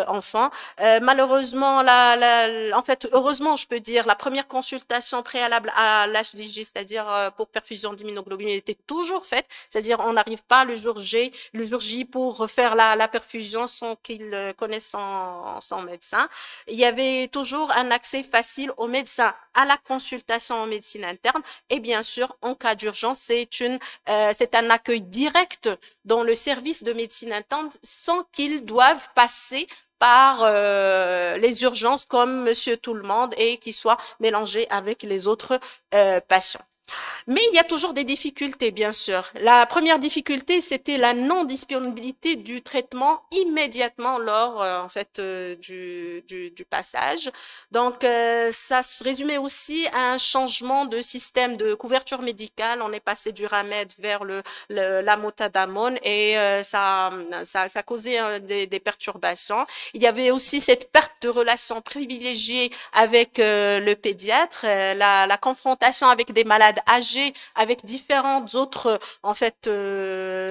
enfants. Malheureusement, en fait, heureusement, je peux dire, la première consultation préalable à l'HDG, c'est-à-dire pour perfusion d'immunoglobulines, était toujours faite. C'est-à-dire, on n'arrive pas le jour J pour faire la perfusion sans qu'il connaisse son médecin. Il y avait toujours un accès facile au médecin, à la consultation en médecine interne. Et bien sûr, en cas d'urgence, c'est un accueil direct dans le service de médecine interne sans qu'ils doivent passer par les urgences comme Monsieur Tout-le-Monde et qui soient mélangés avec les autres patients. Mais il y a toujours des difficultés, bien sûr. La première difficulté, c'était la non-disponibilité du traitement immédiatement lors, en fait, du passage. Donc, ça se résumait aussi à un changement de système de couverture médicale. On est passé du Ramed vers la motadamone et ça causait des perturbations. Il y avait aussi cette perte de relation privilégiée avec le pédiatre, la confrontation avec des malades âgés, avec différentes autres en fait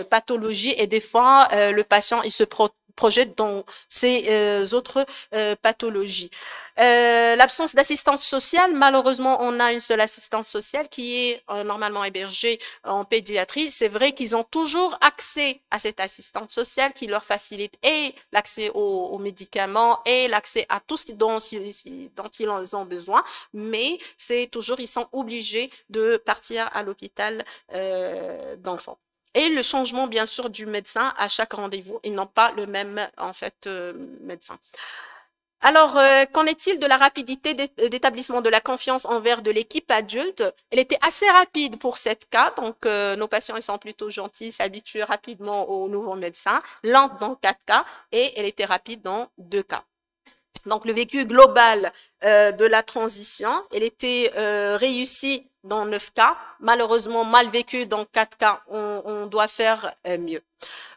pathologies et des fois le patient il se projette dans ces autres pathologies. L'absence d'assistance sociale, malheureusement, on a une seule assistante sociale qui est normalement hébergée en pédiatrie. C'est vrai qu'ils ont toujours accès à cette assistante sociale qui leur facilite et l'accès aux médicaments et l'accès à tout ce dont ils ont besoin, mais c'est toujours, ils sont obligés de partir à l'hôpital d'enfants. Et le changement, bien sûr, du médecin à chaque rendez-vous. Ils n'ont pas le même, en fait, médecin. Alors, qu'en est-il de la rapidité d'établissement de la confiance envers de l'équipe adulte? Elle était assez rapide pour 7 cas, donc nos patients ils sont plutôt gentils, s'habituent rapidement aux nouveaux médecins, lente dans 4 cas, et elle était rapide dans 2 cas. Donc, le vécu global de la transition, elle était réussie dans 9 cas, malheureusement mal vécu dans 4 cas, on doit faire mieux.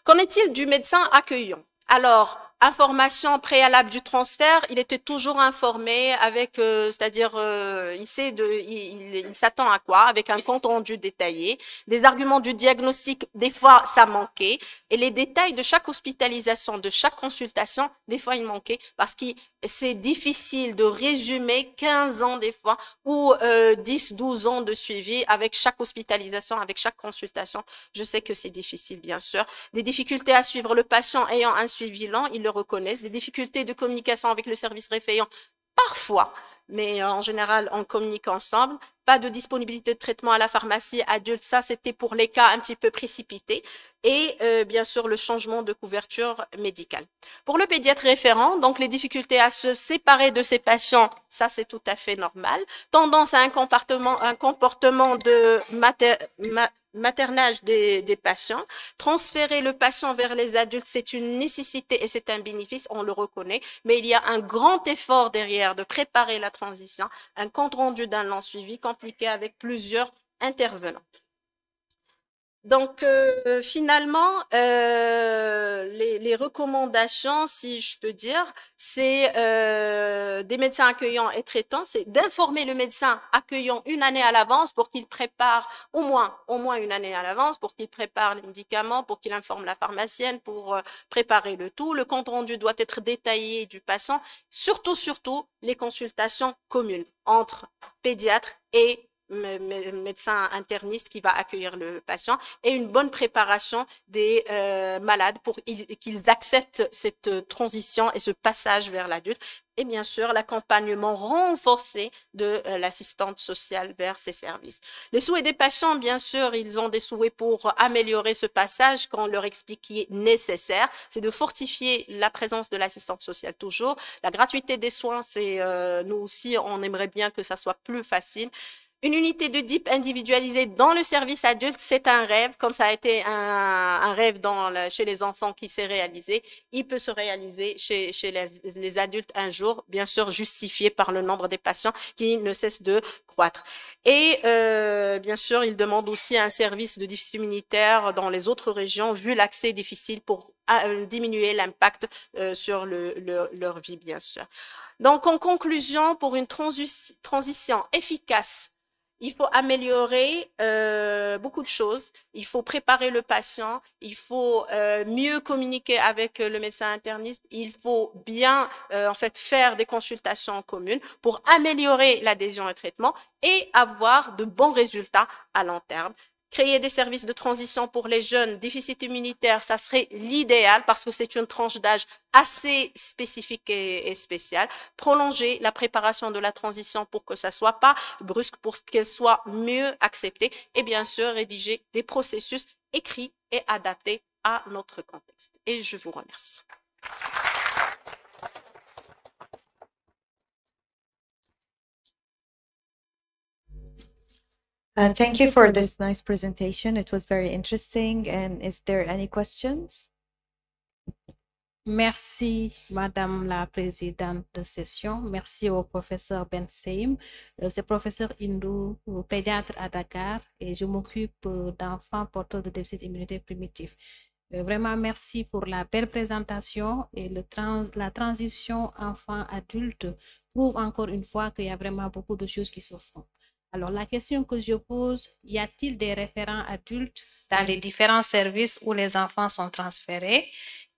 Qu'en est-il du médecin accueillant? Alors, information préalable du transfert, il était toujours informé avec, c'est-à-dire, il s'attend à quoi? Avec un compte rendu détaillé, des arguments du diagnostic, des fois ça manquait, et les détails de chaque hospitalisation, de chaque consultation, des fois il manquait, parce que c'est difficile de résumer 15 ans des fois, ou 10, 12 ans de suivi avec chaque hospitalisation, avec chaque consultation. Je sais que c'est difficile, bien sûr. Des difficultés à suivre le patient ayant un suivi lent, ils le reconnaissent. Des difficultés de communication avec le service référent, parfois, mais en général, on communique ensemble. Pas de disponibilité de traitement à la pharmacie adulte, ça c'était pour les cas un petit peu précipités. Et bien sûr, le changement de couverture médicale. Pour le pédiatre référent, donc les difficultés à se séparer de ses patients, ça c'est tout à fait normal. Tendance à un comportement de maternage des patients. Transférer le patient vers les adultes, c'est une nécessité et c'est un bénéfice, on le reconnaît, mais il y a un grand effort derrière de préparer la transition, un compte rendu d'un long suivi compliqué avec plusieurs intervenants. Donc, finalement, les recommandations, si je peux dire, c'est des médecins accueillants et traitants, c'est d'informer le médecin accueillant une année à l'avance pour qu'il prépare au moins une année à l'avance, pour qu'il prépare les médicaments, pour qu'il informe la pharmacienne, pour préparer le tout. Le compte rendu doit être détaillé du patient, surtout les consultations communes entre pédiatre et médecin interniste qui va accueillir le patient et une bonne préparation des malades pour qu'ils acceptent cette transition et ce passage vers l'adulte. Et bien sûr, l'accompagnement renforcé de l'assistante sociale vers ces services. Les souhaits des patients, bien sûr, ils ont des souhaits pour améliorer ce passage qu'on leur explique qui est nécessaire. C'est de fortifier la présence de l'assistante sociale toujours. La gratuité des soins, c'est nous aussi, on aimerait bien que ça soit plus facile. Une unité de DIP individualisée dans le service adulte, c'est un rêve, comme ça a été un rêve chez les enfants qui s'est réalisé. Il peut se réaliser chez les adultes un jour, bien sûr justifié par le nombre des patients qui ne cesse de croître. Et bien sûr, il demande aussi un service de district immunitaire dans les autres régions, vu l'accès difficile pour diminuer l'impact sur leur vie, bien sûr. Donc, en conclusion, pour une transition efficace, il faut améliorer beaucoup de choses. Il faut préparer le patient. Il faut mieux communiquer avec le médecin interniste. Il faut bien en fait faire des consultations communes pour améliorer l'adhésion au traitement et avoir de bons résultats à long terme. Créer des services de transition pour les jeunes, déficit immunitaire, ça serait l'idéal parce que c'est une tranche d'âge assez spécifique et spéciale. Prolonger la préparation de la transition pour que ça soit pas brusque, pour qu'elle soit mieux acceptée et bien sûr rédiger des processus écrits et adaptés à notre contexte. Et je vous remercie. Thank you for this nice presentation. It was very interesting. And is there any questions? Merci, Madame la Présidente de session. Merci au professeur Ben Saïm. C'est professeur hindou, pédiatre à Dakar, et je m'occupe d'enfants porteurs de déficit immunitaire primitif. Vraiment, merci pour la belle présentation et la transition enfant-adulte prouve encore une fois qu'il y a vraiment beaucoup de choses qui se font. Alors, la question que je pose, y a-t-il des référents adultes dans les différents services où les enfants sont transférés?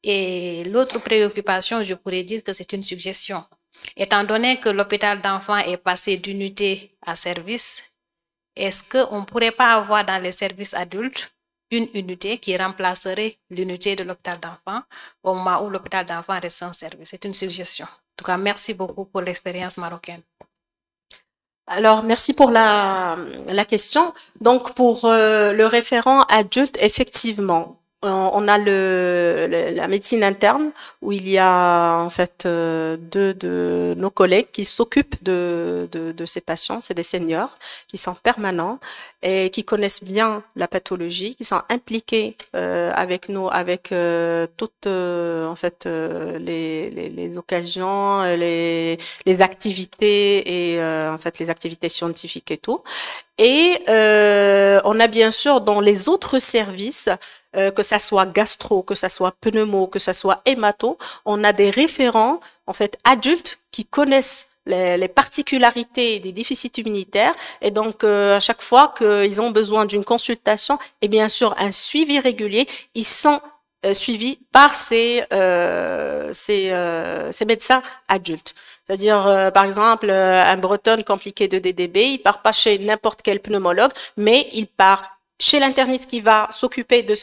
Et l'autre préoccupation, je pourrais dire que c'est une suggestion. Étant donné que l'hôpital d'enfants est passé d'unité à service, est-ce qu'on ne pourrait pas avoir dans les services adultes une unité qui remplacerait l'unité de l'hôpital d'enfants au moment où l'hôpital d'enfants reste en service? C'est une suggestion. En tout cas, merci beaucoup pour l'expérience marocaine. Alors, merci pour la question. Donc, pour le référent adulte, effectivement, on a la médecine interne où il y a en fait deux de nos collègues qui s'occupent de ces patients. C'est des seniors qui sont permanents et qui connaissent bien la pathologie, qui sont impliqués avec nous, avec toutes en fait les occasions, les activités et en fait les activités scientifiques et tout. Et on a bien sûr dans les autres services, que ça soit gastro, que ça soit pneumo, que ça soit hémato, on a des référents en fait adultes qui connaissent les particularités des déficits immunitaires et donc à chaque fois qu'ils ont besoin d'une consultation et bien sûr un suivi régulier, ils sont suivis par ces médecins adultes. C'est-à-dire, par exemple, un breton compliqué de DDB, il part pas chez n'importe quel pneumologue, mais il part chez l'interniste qui va s'occuper de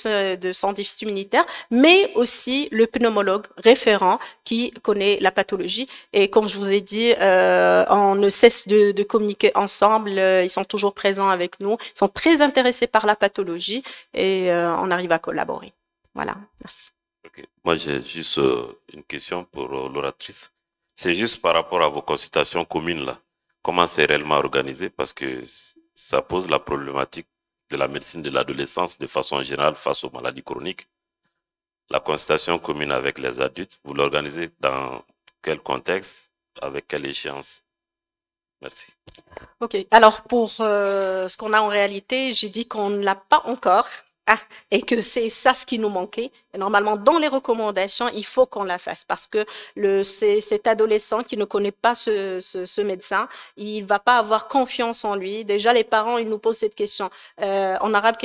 son déficit immunitaire, mais aussi le pneumologue référent qui connaît la pathologie. Et comme je vous ai dit, on ne cesse de communiquer ensemble, ils sont toujours présents avec nous, ils sont très intéressés par la pathologie et on arrive à collaborer. Voilà, merci. Okay. Moi, j'ai juste une question pour l'oratrice. C'est juste par rapport à vos consultations communes, là. Comment c'est réellement organisé? Parce que ça pose la problématique de la médecine de l'adolescence de façon générale face aux maladies chroniques. La consultation commune avec les adultes, vous l'organisez dans quel contexte, avec quelle échéance? Merci. Ok, alors pour ce qu'on a en réalité, j'ai dit qu'on ne l'a pas encore. Et que c'est ça ce qui nous manquait. Et normalement, dans les recommandations, il faut qu'on la fasse parce que cet adolescent qui ne connaît pas ce médecin, il va pas avoir confiance en lui. Déjà, les parents, ils nous posent cette question. En arabe,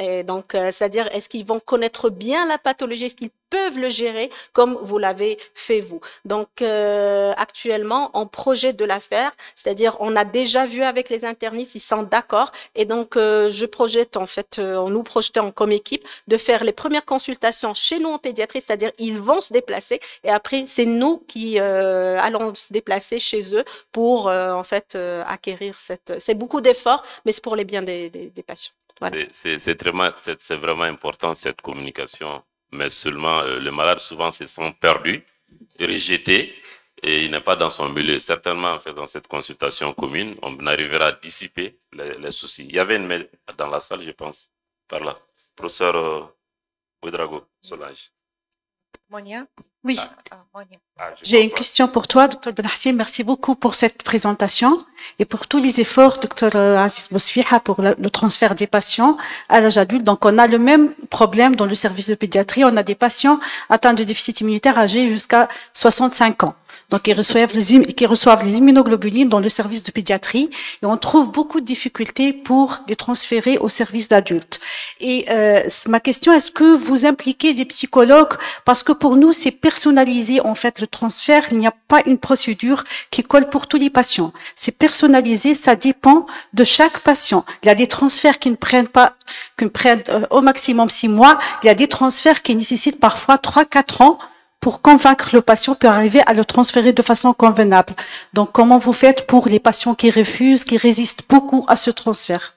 et donc, c'est-à-dire, est-ce qu'ils vont connaître bien la pathologie? Est-ce qu'ils peuvent le gérer comme vous l'avez fait vous? Donc, actuellement, on projette de la faire. C'est-à-dire, on a déjà vu avec les internistes, ils sont d'accord. Et donc, je projette, en fait, nous projetons comme équipe de faire les premières consultations chez nous en pédiatrie. C'est-à-dire, ils vont se déplacer. Et après, c'est nous qui allons se déplacer chez eux pour, en fait, acquérir c'est beaucoup d'efforts, mais c'est pour les biens des patients. Voilà. C'est vraiment important cette communication, mais seulement le malade souvent se sent perdu, rejeté et il n'est pas dans son milieu. Certainement en faisant cette consultation commune, on arrivera à dissiper les soucis. Il y avait une mail dans la salle, je pense, par là. Professeur Ouedraogo Solange. Monia? Oui, Je j'ai une comprends. question pour toi, Dr. Benhassim. Merci beaucoup pour cette présentation et pour tous les efforts, Dr. Aziz Bosfiha, pour le transfert des patients à l'âge adulte. Donc, on a le même problème dans le service de pédiatrie. On a des patients atteints de déficit immunitaire âgés jusqu'à 65 ans. Donc, ils reçoivent les immunoglobulines dans le service de pédiatrie et on trouve beaucoup de difficultés pour les transférer au service d'adultes. Et ma question, est-ce que vous impliquez des psychologues? Parce que pour nous, c'est personnalisé en fait le transfert. Il n'y a pas une procédure qui colle pour tous les patients. C'est personnalisé, ça dépend de chaque patient. Il y a des transferts qui ne prennent au maximum 6 mois. Il y a des transferts qui nécessitent parfois 3-4 ans pour convaincre le patient pour arriver à le transférer de façon convenable. Donc, comment vous faites pour les patients qui refusent, qui résistent beaucoup à ce transfert?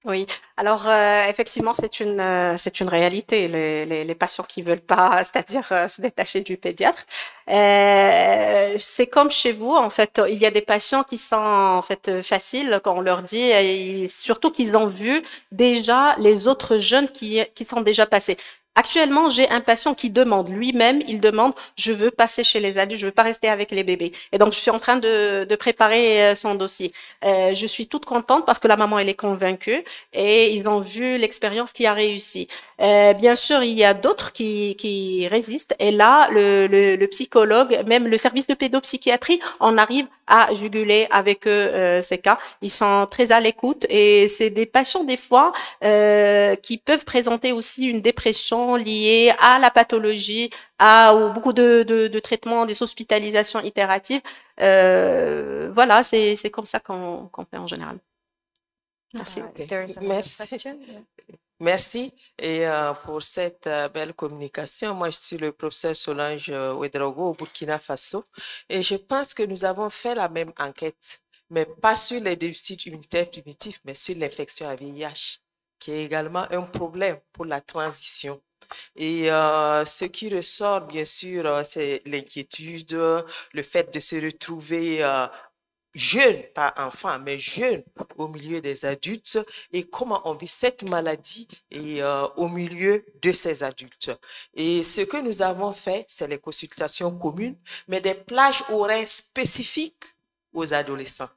Oui, alors effectivement, c'est une réalité. Les patients qui veulent pas, c'est-à-dire se détacher du pédiatre, c'est comme chez vous. En fait, il y a des patients qui sont en fait faciles quand on leur dit, et surtout qu'ils ont vu déjà les autres jeunes qui sont déjà passés. Actuellement, j'ai un patient qui demande lui-même, il demande, je veux passer chez les adultes, je veux pas rester avec les bébés. Et donc, je suis en train de préparer son dossier. Je suis toute contente parce que la maman, elle est convaincue et ils ont vu l'expérience qui a réussi. Bien sûr, il y a d'autres qui résistent. Et là, le psychologue, même le service de pédopsychiatrie, on arrive à juguler avec eux ces cas. Ils sont très à l'écoute et c'est des patients des fois qui peuvent présenter aussi une dépression liée à la pathologie, à beaucoup de traitements, des hospitalisations itératives. Voilà, c'est comme ça qu'on fait en général. Merci. Ok. There is another Merci. question. Merci et pour cette belle communication. Moi, je suis le professeur Solange Ouedraogo au Burkina Faso et je pense que nous avons fait la même enquête, mais pas sur les déficits immunitaires primitifs, mais sur l'infection à VIH, qui est également un problème pour la transition. Et ce qui ressort, bien sûr, c'est l'inquiétude, le fait de se retrouver jeune, pas enfant, mais jeune au milieu des adultes et comment on vit cette maladie et, au milieu de ces adultes. Et ce que nous avons fait, c'est les consultations communes, mais des plages horaires spécifiques aux adolescents.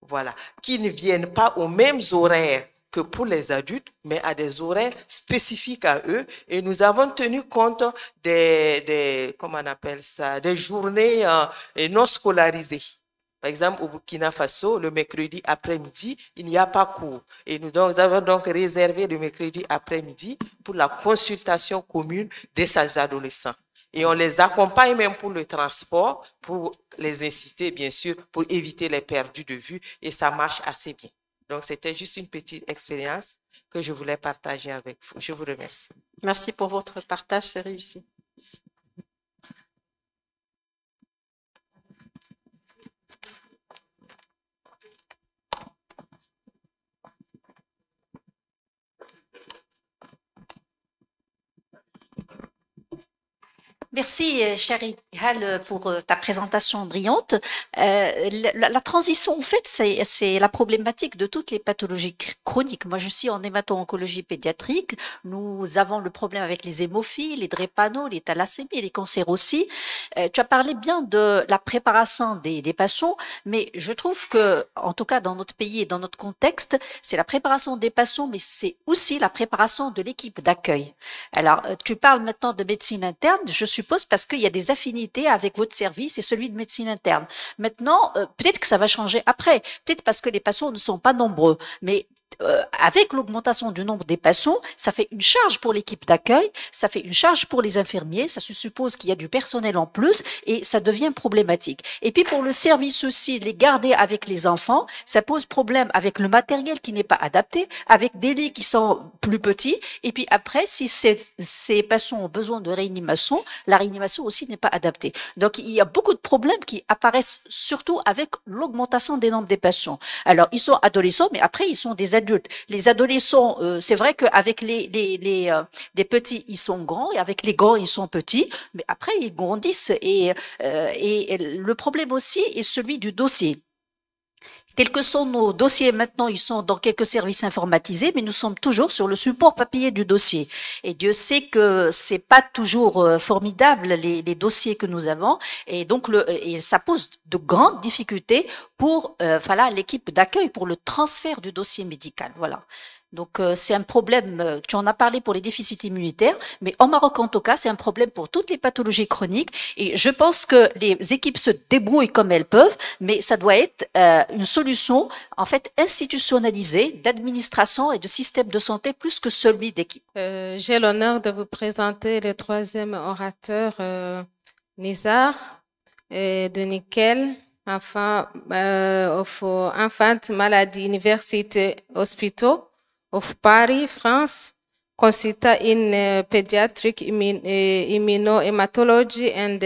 Voilà, qui ne viennent pas aux mêmes horaires que pour les adultes, mais à des horaires spécifiques à eux. Et nous avons tenu compte comment on appelle ça, des journées non scolarisées. Par exemple, au Burkina Faso, le mercredi après-midi, il n'y a pas cours. Et nous avons donc réservé le mercredi après-midi pour la consultation commune de ces adolescents. Et on les accompagne même pour le transport, pour les inciter, bien sûr, pour éviter les perdus de vue. Et ça marche assez bien. Donc, c'était juste une petite expérience que je voulais partager avec vous. Je vous remercie. Merci pour votre partage, c'est réussi. Merci, cher Ihal, pour ta présentation brillante. La transition, en fait, c'est la problématique de toutes les pathologies chroniques. Moi, je suis en hémato-oncologie pédiatrique. Nous avons le problème avec les hémophiles, les drépano, les thalassémies, les cancers aussi. Tu as parlé bien de la préparation des patients, mais je trouve que, en tout cas, dans notre pays et dans notre contexte, c'est la préparation des patients, mais c'est aussi la préparation de l'équipe d'accueil. Alors, tu parles maintenant de médecine interne. Je suppose parce qu'il y a des affinités avec votre service et celui de médecine interne. Maintenant, peut-être que ça va changer après, peut-être parce que les patients ne sont pas nombreux, mais avec l'augmentation du nombre des patients, ça fait une charge pour l'équipe d'accueil, ça fait une charge pour les infirmiers, ça se suppose qu'il y a du personnel en plus et ça devient problématique. Et puis pour le service aussi, les garder avec les enfants, ça pose problème avec le matériel qui n'est pas adapté, avec des lits qui sont plus petits. Et puis après, si ces patients ont besoin de réanimation, la réanimation aussi n'est pas adaptée. Donc il y a beaucoup de problèmes qui apparaissent surtout avec l'augmentation des nombres des patients. Alors ils sont adolescents, mais après ils sont des adultes. Les adolescents, c'est vrai qu'avec les petits, ils sont grands, et avec les grands, ils sont petits, mais après, ils grandissent. Et le problème aussi est celui du dossier. Quels que sont nos dossiers maintenant, ils sont dans quelques services informatisés, mais nous sommes toujours sur le support papier du dossier. Et Dieu sait que c'est pas toujours formidable les dossiers que nous avons, et donc et ça pose de grandes difficultés pour voilà l'équipe d'accueil pour le transfert du dossier médical. Voilà. Donc, c'est un problème, tu en as parlé pour les déficits immunitaires, mais au Maroc, en tout cas, c'est un problème pour toutes les pathologies chroniques. Et je pense que les équipes se débrouillent comme elles peuvent, mais ça doit être une solution, en fait, institutionnalisée d'administration et de système de santé plus que celui d'équipe. J'ai l'honneur de vous présenter le troisième orateur, Nizar, de Nickel, enfant of Infant Malady University Hospital of Paris, France, consultant in pediatric immunohematology and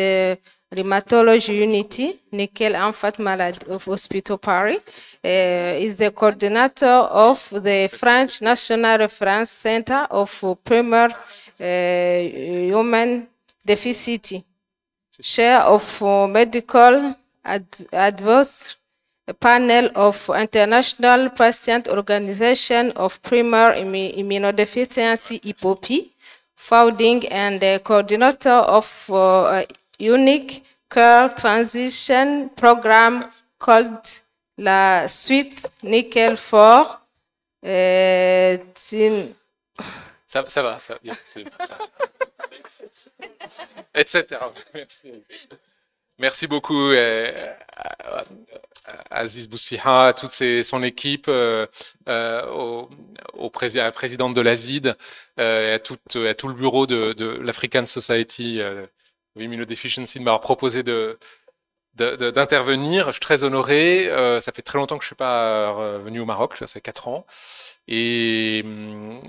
rheumatology unity, Nickel Infant Malady of Hospital Paris, is the coordinator of the French National Reference Center of Primary Human Deficiency, chair of medical advice, a panel of International Patient Organization of Primary Immunodeficiency, IPOPI, founding and coordinator of a unique care transition program called La Suite Nickel 4. Ça va, bien. Etc. Merci. Merci beaucoup Aziz Bousfiha, à toute son équipe, à la présidente de l'ASID, à tout le bureau de l'African Society of Immunodeficiency de m'avoir proposé d'intervenir. Je suis très honoré. Ça fait très longtemps que je ne suis pas revenu au Maroc, ça fait 4 ans. Et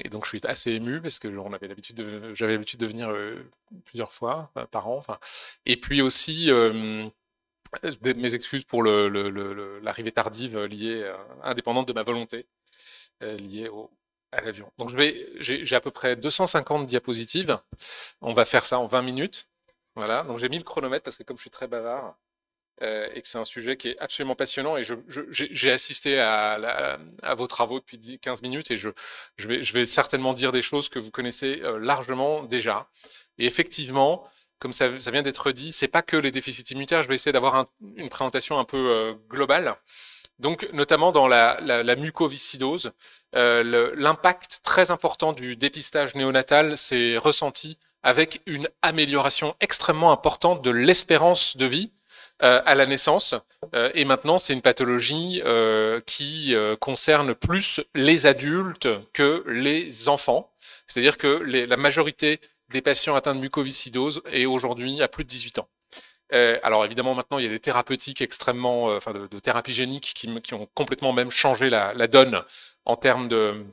donc je suis assez ému parce que j'avais l'habitude de venir plusieurs fois par an. Enfin. Et puis aussi mes excuses pour l'arrivée tardive liée indépendante de ma volonté liée à l'avion. Donc j'ai à peu près 250 diapositives. On va faire ça en 20 minutes. Voilà. Donc j'ai mis le chronomètre parce que comme je suis très bavard et que c'est un sujet qui est absolument passionnant et j'ai assisté à vos travaux depuis 15 minutes et je vais certainement dire des choses que vous connaissez largement déjà. Et effectivement, comme ça vient d'être dit, c'est pas que les déficits immunitaires. Je vais essayer d'avoir une présentation un peu globale. Donc, notamment dans la mucoviscidose, l'impact très important du dépistage néonatal s'est ressenti avec une amélioration extrêmement importante de l'espérance de vie à la naissance. Et maintenant, c'est une pathologie qui concerne plus les adultes que les enfants. C'est-à-dire que la majorité des patients atteints de mucoviscidose est aujourd'hui à plus de 18 ans. Alors évidemment, maintenant, il y a des thérapeutiques extrêmement, de thérapies géniques qui ont complètement même changé la donne en termes de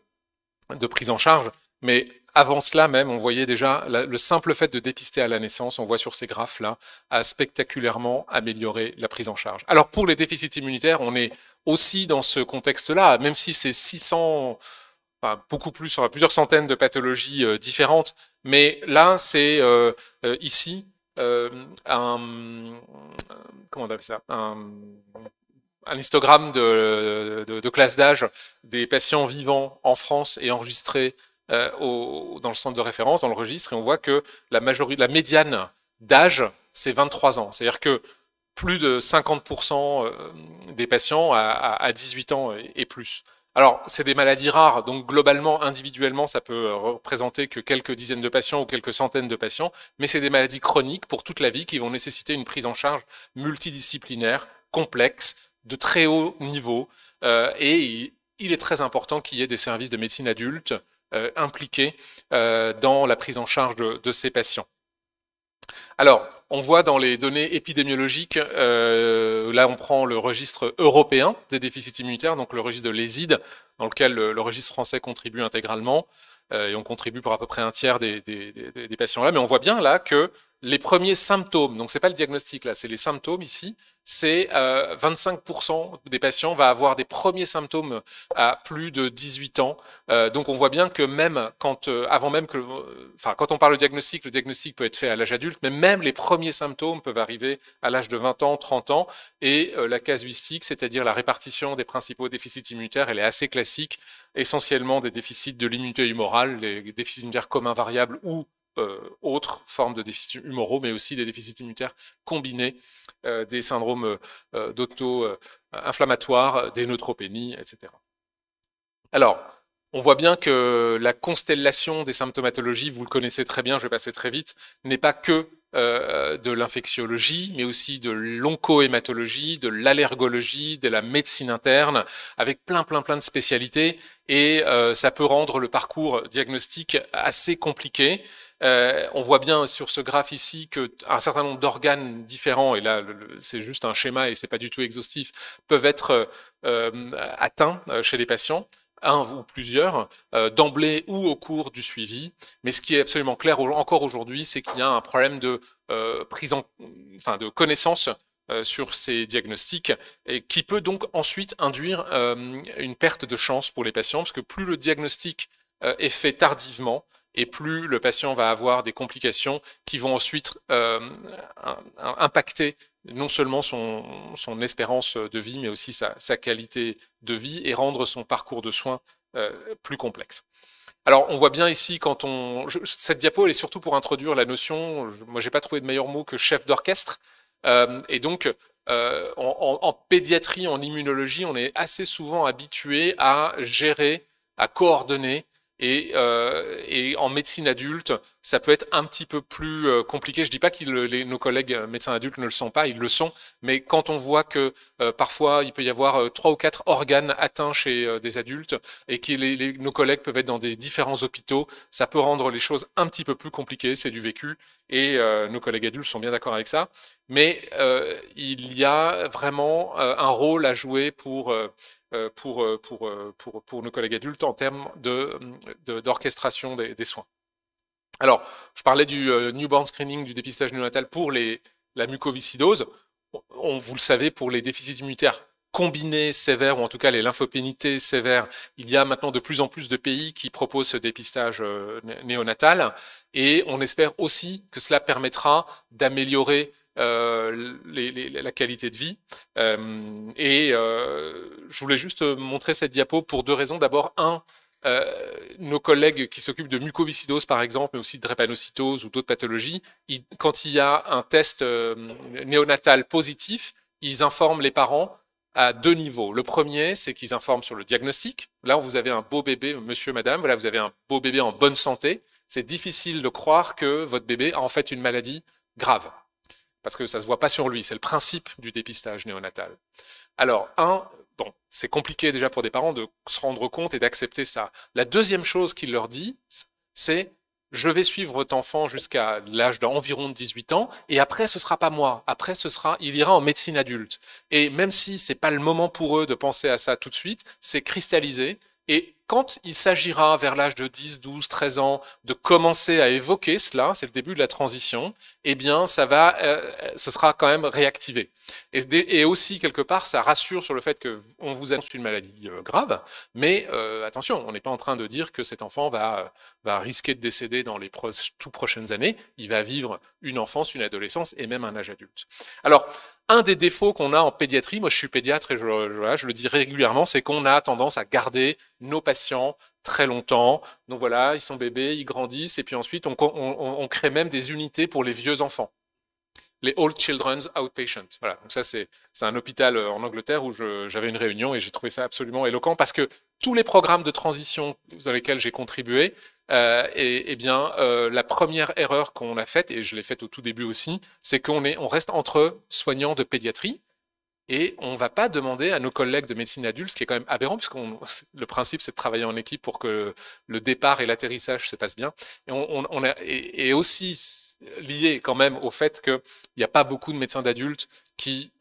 prise en charge. Mais avant cela même, on voyait déjà le simple fait de dépister à la naissance, on voit sur ces graphes-là, a spectaculairement amélioré la prise en charge. Alors pour les déficits immunitaires, on est aussi dans ce contexte-là, même si c'est 600, beaucoup plus, enfin, plusieurs centaines de pathologies différentes. Mais là, c'est ici comment on appelle ça, un histogramme de classe d'âge des patients vivants en France et enregistrés dans le centre de référence, dans le registre, et on voit que la médiane d'âge, c'est 23 ans. C'est-à-dire que plus de 50% des patients à 18 ans et plus. Alors, c'est des maladies rares, donc globalement, individuellement, ça peut représenter que quelques dizaines de patients ou quelques centaines de patients, mais c'est des maladies chroniques pour toute la vie qui vont nécessiter une prise en charge multidisciplinaire, complexe, de très haut niveau, et il est très important qu'il y ait des services de médecine adulte impliqués dans la prise en charge de ces patients. Alors, on voit dans les données épidémiologiques, là on prend le registre européen des déficits immunitaires, donc le registre de l'ESID, dans lequel le registre français contribue intégralement, et on contribue pour à peu près un tiers des patients là, mais on voit bien là que les premiers symptômes, donc c'est pas le diagnostic là, c'est les symptômes ici, c'est 25% des patients va avoir des premiers symptômes à plus de 18 ans. Donc on voit bien que même quand, avant même que, enfin quand on parle de diagnostic, le diagnostic peut être fait à l'âge adulte, mais même les premiers symptômes peuvent arriver à l'âge de 20 ans, 30 ans. Et la casuistique, c'est-à-dire la répartition des principaux déficits immunitaires, elle est assez classique, essentiellement des déficits de l'immunité humorale, les déficits immunitaires communs variables ou autres formes de déficits humoraux, mais aussi des déficits immunitaires combinés, des syndromes d'auto-inflammatoires, des neutropénies, etc. Alors, on voit bien que la constellation des symptomatologies, vous le connaissez très bien, je vais passer très vite, n'est pas que de l'infectiologie, mais aussi de l'oncohématologie, de l'allergologie, de la médecine interne, avec plein de spécialités, et ça peut rendre le parcours diagnostique assez compliqué. On voit bien sur ce graphe ici qu'un certain nombre d'organes différents, et là c'est juste un schéma et c'est pas du tout exhaustif, peuvent être atteints chez les patients, un ou plusieurs, d'emblée ou au cours du suivi. Mais ce qui est absolument clair encore aujourd'hui, c'est qu'il y a un problème de de connaissance sur ces diagnostics et qui peut donc ensuite induire une perte de chance pour les patients, parce que plus le diagnostic est fait tardivement, et plus le patient va avoir des complications qui vont ensuite impacter non seulement son espérance de vie, mais aussi sa qualité de vie et rendre son parcours de soins plus complexe. Alors, on voit bien ici, cette diapo, elle est surtout pour introduire la notion, moi j'ai pas trouvé de meilleur mot que chef d'orchestre, et donc en pédiatrie, en immunologie, on est assez souvent habitué à gérer, à coordonner. Et en médecine adulte, ça peut être un petit peu plus compliqué. Je dis pas que nos collègues médecins adultes ne le sont pas, ils le sont, mais quand on voit que parfois il peut y avoir 3 ou 4 organes atteints chez des adultes et que nos collègues peuvent être dans des différents hôpitaux, ça peut rendre les choses un petit peu plus compliquées, c'est du vécu, et nos collègues adultes sont bien d'accord avec ça. Mais il y a vraiment un rôle à jouer pour nos collègues adultes en termes d'orchestration des soins. Alors, je parlais du newborn screening, du dépistage néonatal pour la mucoviscidose. Vous le savez, pour les déficits immunitaires combinés sévères, ou en tout cas les lymphopénités sévères, il y a maintenant de plus en plus de pays qui proposent ce dépistage néonatal, et on espère aussi que cela permettra d'améliorer la qualité de vie. Je voulais juste montrer cette diapo pour 2 raisons. D'abord, nos collègues qui s'occupent de mucoviscidose, par exemple, mais aussi de drépanocytose ou d'autres pathologies, quand il y a un test néonatal positif, ils informent les parents à 2 niveaux. Le premier, c'est qu'ils informent sur le diagnostic. Là, vous avez un beau bébé, monsieur, madame, voilà, vous avez un beau bébé en bonne santé. C'est difficile de croire que votre bébé a en fait une maladie grave, parce que ça ne se voit pas sur lui. C'est le principe du dépistage néonatal. Alors, bon, c'est compliqué déjà pour des parents de se rendre compte et d'accepter ça. La deuxième chose qu'il leur dit, c'est « je vais suivre votre enfant jusqu'à l'âge d'environ 18 ans, et après, ce ne sera pas moi. Après, il ira en médecine adulte. » Et même si ce n'est pas le moment pour eux de penser à ça tout de suite, c'est cristallisé. Et quand il s'agira vers l'âge de 10, 12, 13 ans de commencer à évoquer cela, c'est le début de la transition, eh bien, ce sera quand même réactivé. Et aussi, quelque part, ça rassure sur le fait qu'on vous annonce une maladie grave, mais attention, on n'est pas en train de dire que cet enfant va risquer de décéder dans les toutes prochaines années. Il va vivre une enfance, une adolescence et même un âge adulte. Alors, un des défauts qu'on a en pédiatrie, moi je suis pédiatre et je le dis régulièrement, c'est qu'on a tendance à garder nos patients très longtemps. Donc voilà, ils sont bébés, ils grandissent, et puis ensuite on crée même des unités pour les vieux enfants. Les Old Children's Outpatient. Voilà, donc ça c'est un hôpital en Angleterre où j'avais une réunion et j'ai trouvé ça absolument éloquent, parce que tous les programmes de transition dans lesquels j'ai contribué, la première erreur qu'on a faite, et je l'ai faite au tout début aussi, c'est qu'on reste entre soignants de pédiatrie, et on ne va pas demander à nos collègues de médecine adulte, ce qui est quand même aberrant, puisque le principe c'est de travailler en équipe pour que le départ et l'atterrissage se passent bien, et aussi lié quand même au fait qu'il n'y a pas beaucoup de médecins d'adultes qui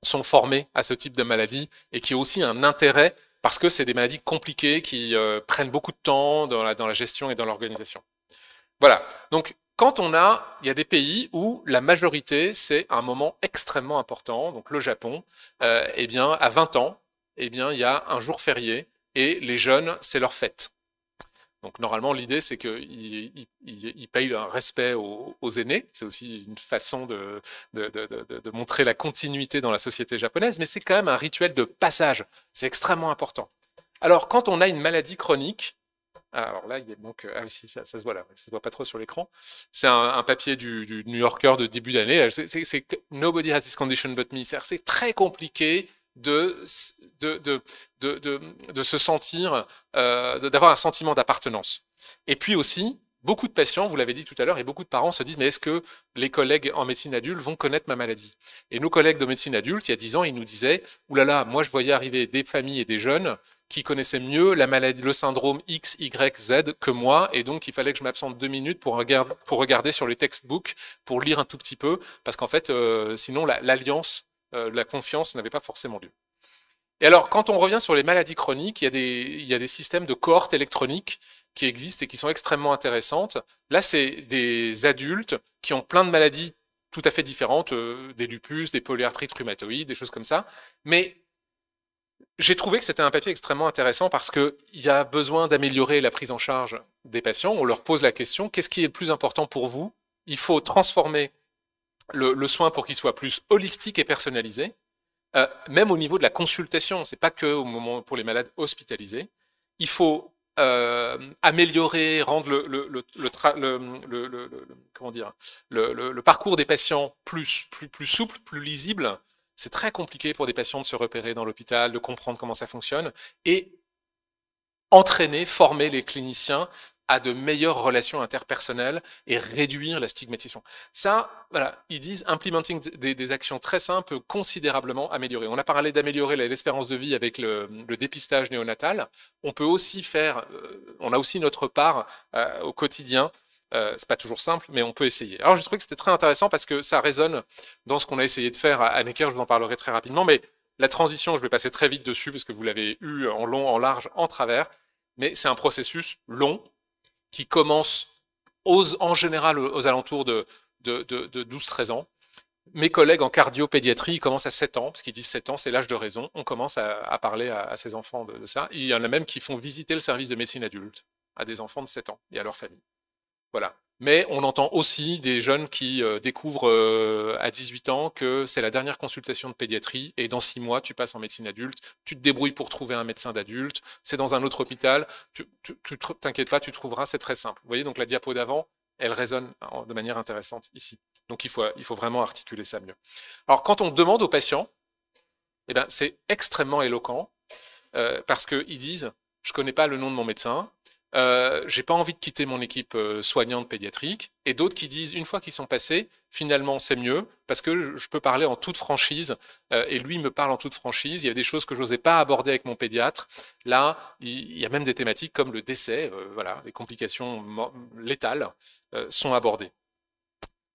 sont formés à ce type de maladie, et qui ont aussi un intérêt, parce que c'est des maladies compliquées qui prennent beaucoup de temps dans la gestion et dans l'organisation. Voilà, donc quand il y a des pays où la majorité, c'est un moment extrêmement important, donc le Japon, eh bien, à 20 ans, eh bien, il y a un jour férié et les jeunes, c'est leur fête. Donc normalement, l'idée, c'est qu'ils payent un respect aux aînés. C'est aussi une façon de montrer la continuité dans la société japonaise, mais c'est quand même un rituel de passage. C'est extrêmement important. Alors, quand on a une maladie chronique, alors là, il y a donc, ah oui, ça se voit là, ça se voit pas trop sur l'écran. C'est un papier du New Yorker de début d'année. C'est Nobody has this condition but me. C'est très compliqué de se sentir, d'avoir un sentiment d'appartenance. Et puis aussi, beaucoup de patients, vous l'avez dit tout à l'heure, et beaucoup de parents se disent, mais est-ce que les collègues en médecine adulte vont connaître ma maladie? Et nos collègues de médecine adulte, il y a 10 ans, ils nous disaient, oulala, moi je voyais arriver des familles et des jeunes qui connaissaient mieux la maladie, le syndrome X, Y, Z que moi, et donc il fallait que je m'absente 2 minutes pour regarder sur les textbooks, pour lire un tout petit peu, parce qu'en fait, sinon l'alliance, la confiance n'avait pas forcément lieu. Et alors, quand on revient sur les maladies chroniques, il y a des systèmes de cohortes électroniques qui existent et qui sont extrêmement intéressantes. Là, c'est des adultes qui ont plein de maladies tout à fait différentes, des lupus, des polyarthrites rhumatoïdes, des choses comme ça. Mais j'ai trouvé que c'était un papier extrêmement intéressant parce qu'il y a besoin d'améliorer la prise en charge des patients. On leur pose la question, qu'est-ce qui est le plus important pour vous? Il faut transformer le soin pour qu'il soit plus holistique et personnalisé. Même au niveau de la consultation, c'est pas que au moment pour les malades hospitalisés. Il faut améliorer, rendre le parcours des patients plus souple, plus lisible. C'est très compliqué pour des patients de se repérer dans l'hôpital, de comprendre comment ça fonctionne, et entraîner, former les cliniciens à de meilleures relations interpersonnelles et réduire la stigmatisation. Ça, voilà, ils disent implementing des actions très simples peut considérablement améliorer. On a parlé d'améliorer l'espérance de vie avec le dépistage néonatal. On peut aussi faire, on a aussi notre part au quotidien. C'est pas toujours simple, mais on peut essayer. Alors j'ai trouvé que c'était très intéressant parce que ça résonne dans ce qu'on a essayé de faire à Necker. Je vous en parlerai très rapidement, mais la transition, je vais passer très vite dessus parce que vous l'avez eu en long, en large, en travers. Mais c'est un processus long qui commence en général aux alentours de 12-13 ans. Mes collègues en cardio-pédiatrie, ils commencent à 7 ans, parce qu'ils disent 7 ans, c'est l'âge de raison. On commence à parler à ces enfants de ça. Il y en a même qui font visiter le service de médecine adulte à des enfants de 7 ans et à leur famille. Voilà. Mais on entend aussi des jeunes qui découvrent à 18 ans que c'est la dernière consultation de pédiatrie et dans 6 mois, tu passes en médecine adulte, tu te débrouilles pour trouver un médecin d'adulte, c'est dans un autre hôpital, t'inquiète pas, tu trouveras, c'est très simple. Vous voyez, donc la diapo d'avant, elle résonne de manière intéressante ici. Donc il faut vraiment articuler ça mieux. Alors quand on demande aux patients, eh ben, c'est extrêmement éloquent parce qu'ils disent, je connais pas le nom de mon médecin, j'ai pas envie de quitter mon équipe soignante pédiatrique, et d'autres qui disent une fois qu'ils sont passés, finalement c'est mieux parce que je peux parler en toute franchise et lui me parle en toute franchise. Il y a des choses que je n'osais pas aborder avec mon pédiatre. Là, il y a même des thématiques comme le décès, voilà, les complications létales sont abordées.